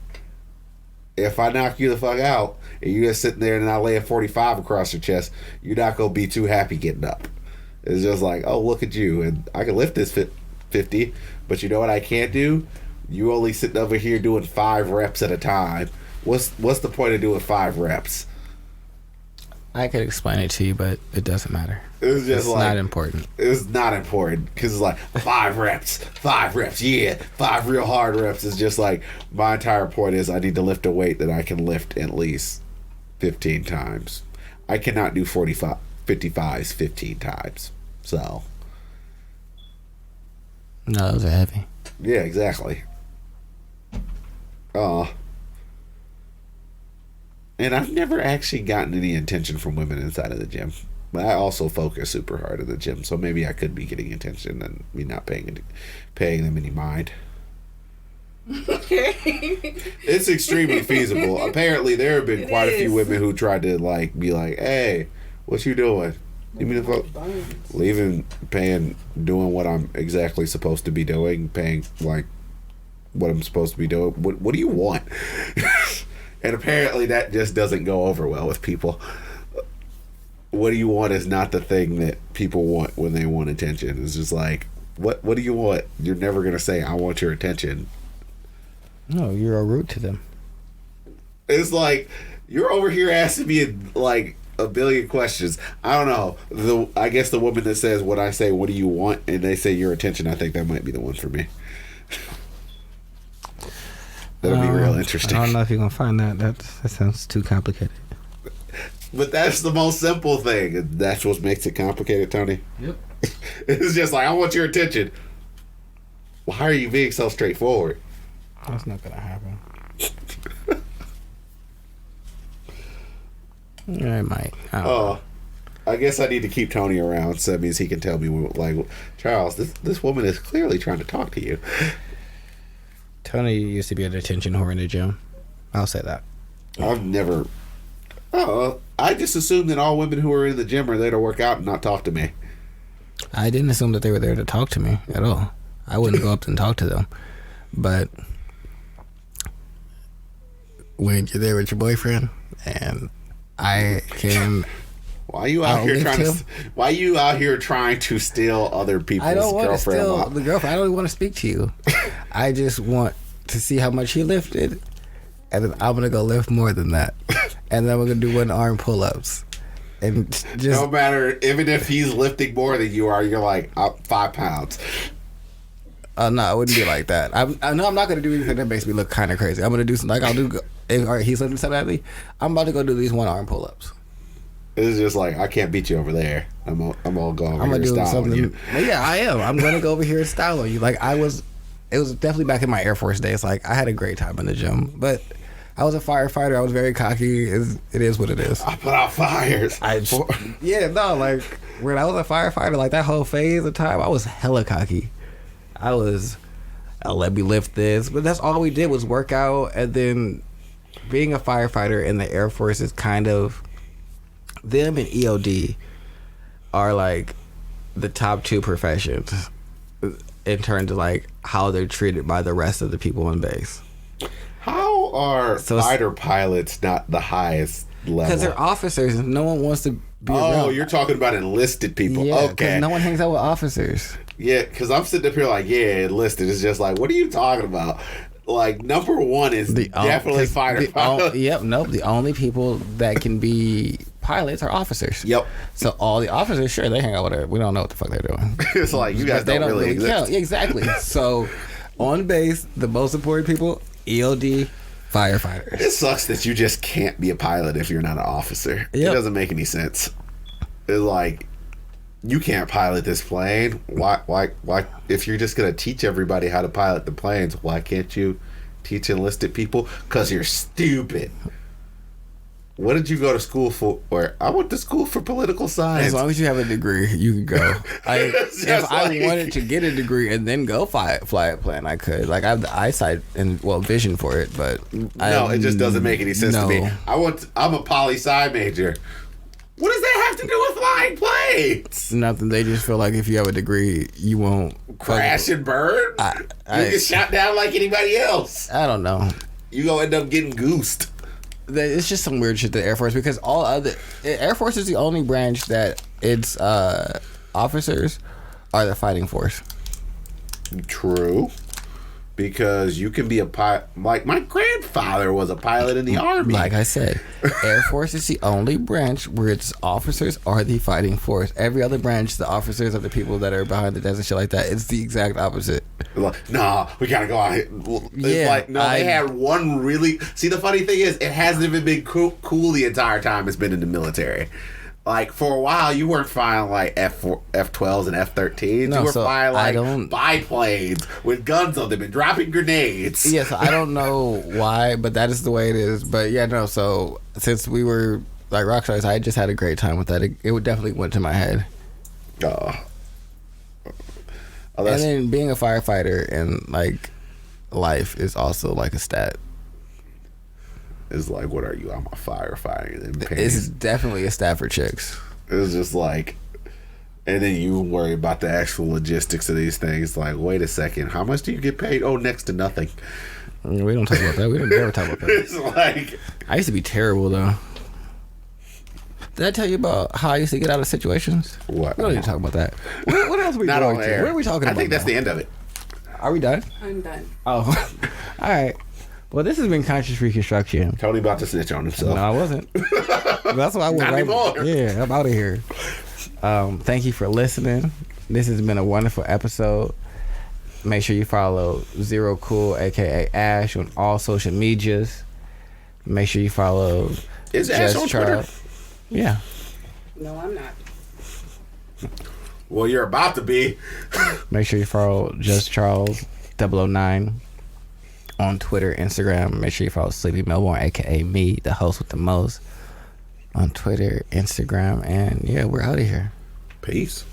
If I knock you the fuck out and you're just sitting there and I lay a 45 across your chest, you're not gonna be too happy getting up. It's just like, oh, look at you, and I can lift this 50, but you know what I can't do? You only sitting over here doing 5 reps at a time. What's the point of doing 5 reps? I could explain it to you, but it doesn't matter. It's not important. It's not important because it's like 5 reps, 5 reps, yeah, 5 real hard reps. It's just like, my entire point is I need to lift a weight that I can lift at least 15 times. I cannot do 55s 15 times. So. No, those are heavy. Yeah, exactly. And I've never actually gotten any attention from women inside of the gym. But I also focus super hard in the gym, so maybe I could be getting attention and me not paying them any mind. Okay. It's extremely feasible. Apparently, there have been quite a few women who tried to be like, "Hey, what you doing? You mean leaving, paying, doing what I'm exactly supposed to be doing, paying like what I'm supposed to be doing? What do you want?" And apparently that just doesn't go over well with people. What do you want is not the thing that people want when they want attention. It's just like, what do you want? You're never going to say, I want your attention. No, you're rude to them. It's like, you're over here asking me like a billion questions. I don't know. I guess the woman that says, when I say, what do you want? And they say your attention, I think that might be the one for me. That'll be real interesting. I don't know if you're going to find that. That sounds too complicated. But that's the most simple thing. That's what makes it complicated, Tony. Yep. It's just like, I want your attention. Why are you being so straightforward? That's not going to happen. All right, Mike. I guess I need to keep Tony around so that means he can tell me, like, Charles, this woman is clearly trying to talk to you. Tony used to be an attention whore in the gym. I'll say that. I've never... I just assumed that all women who are in the gym are there to work out and not talk to me. I didn't assume that they were there to talk to me at all. I wouldn't go up and talk to them. But when you're there with your boyfriend and I can... Why are you out here trying to steal other people's girlfriend? I don't want to steal the girlfriend. I don't want to speak to you. I just want to see how much he lifted, and then I'm gonna go lift more than that, and then we're gonna do 1 arm pull-ups, and just no matter, even if he's lifting more than you are, you're like 5 pounds. No, I wouldn't be like that. I know I'm not gonna do anything that makes me look kind of crazy. I'm gonna do something like all right, he's lifting something at me. I'm about to go do these 1 arm pull-ups. It's just like, I can't beat you over there. I'm all going over here do styling something. you. Yeah, I am. I'm gonna go over here and style on you. Like it was definitely back in my Air Force days. Like I had a great time in the gym, but I was a firefighter. I was very cocky. It is what it is. I put out fires. Like when I was a firefighter, like that whole phase of time, I was hella cocky. Let me lift this, but that's all we did was work out. And then being a firefighter in the Air Force is kind of, them and EOD are like the top 2 professions in terms of like how they're treated by the rest of the people on base. How are fighter pilots not the highest level? Because they're officers and no one wants to be around. Oh, you're talking about enlisted people. Yeah, okay. Because no one hangs out with officers. Yeah, because I'm sitting up here like, yeah, enlisted. It's just like, what are you talking about? Like, number 1 is definitely fighter pilot. The only people that can be pilots are officers. Yep. So all the officers, sure, they hang out with her. We don't know what the fuck they're doing. It's like, you guys don't really exist. Count. Exactly. So on base, the most important people, EOD, firefighters. It sucks that you just can't be a pilot if you're not an officer. It doesn't make any sense. It's like, you can't pilot this plane. Why? If you're just gonna teach everybody how to pilot the planes, why can't you teach enlisted people? Because you're stupid. What did you go to school for? Or I went to school for political science. As long as you have a degree, you can go. If I wanted to get a degree and then go fly a plane, I could. Like, I have the eyesight and vision for it, but no, it just doesn't make any sense to me. I'm a poli-sci major. What does that have to do with flying planes? Nothing. They just feel like if you have a degree, you won't crash and burn. You get shot down like anybody else. I don't know. You gonna end up getting goosed. It's just some weird shit to the Air Force, because Air Force is the only branch that its officers are the fighting force. True. Because you can be a pilot. Like, my grandfather was a pilot in the Army. Like I said, Air Force is the only branch where its officers are the fighting force. Every other branch, the officers are the people that are behind the desk and shit like that. It's the exact opposite. Like, nah, we gotta go out here. They had one really. See, the funny thing is, it hasn't even been cool the entire time it's been in the military. Like, for a while, you weren't flying like F-12s and F-13s. You were flying like biplanes with guns on them and dropping grenades. Yeah, so I don't know why, but that is the way it is. But yeah, no, so since we were like rock stars, I just had a great time with that. It definitely went to my head. And then being a firefighter and like life is also like a stat. It's like, what are you? I'm a firefighter. It's definitely a stat for chicks. It's just like, and then you worry about the actual logistics of these things. Like, wait a second, how much do you get paid? Oh, next to nothing. We don't talk about that. We don't ever talk about that. It's like, I used to be terrible though. Did I tell you about how I used to get out of situations? What? We don't need to talk about that. What else are we Not going on to? air. What are we talking about? I think that's now? the end of it. Are we done? I'm done. Oh, all right. Well, this has been Conscious Reconstruction. Tony about to snitch on himself. No, I wasn't. That's why I went Not anymore. Yeah, I'm out of here. Thank you for listening. This has been a wonderful episode. Make sure you follow Zero Cool, aka Ash, on all social medias. Make sure you follow. Is Ash on Twitter? Yeah. No, I'm not. Well, you're about to be. Make sure you follow Just Charles 009 on Twitter, Instagram. Make sure you follow Sleepy Melbourne, aka me, the host with the most, on Twitter, Instagram, and yeah, we're out of here. Peace.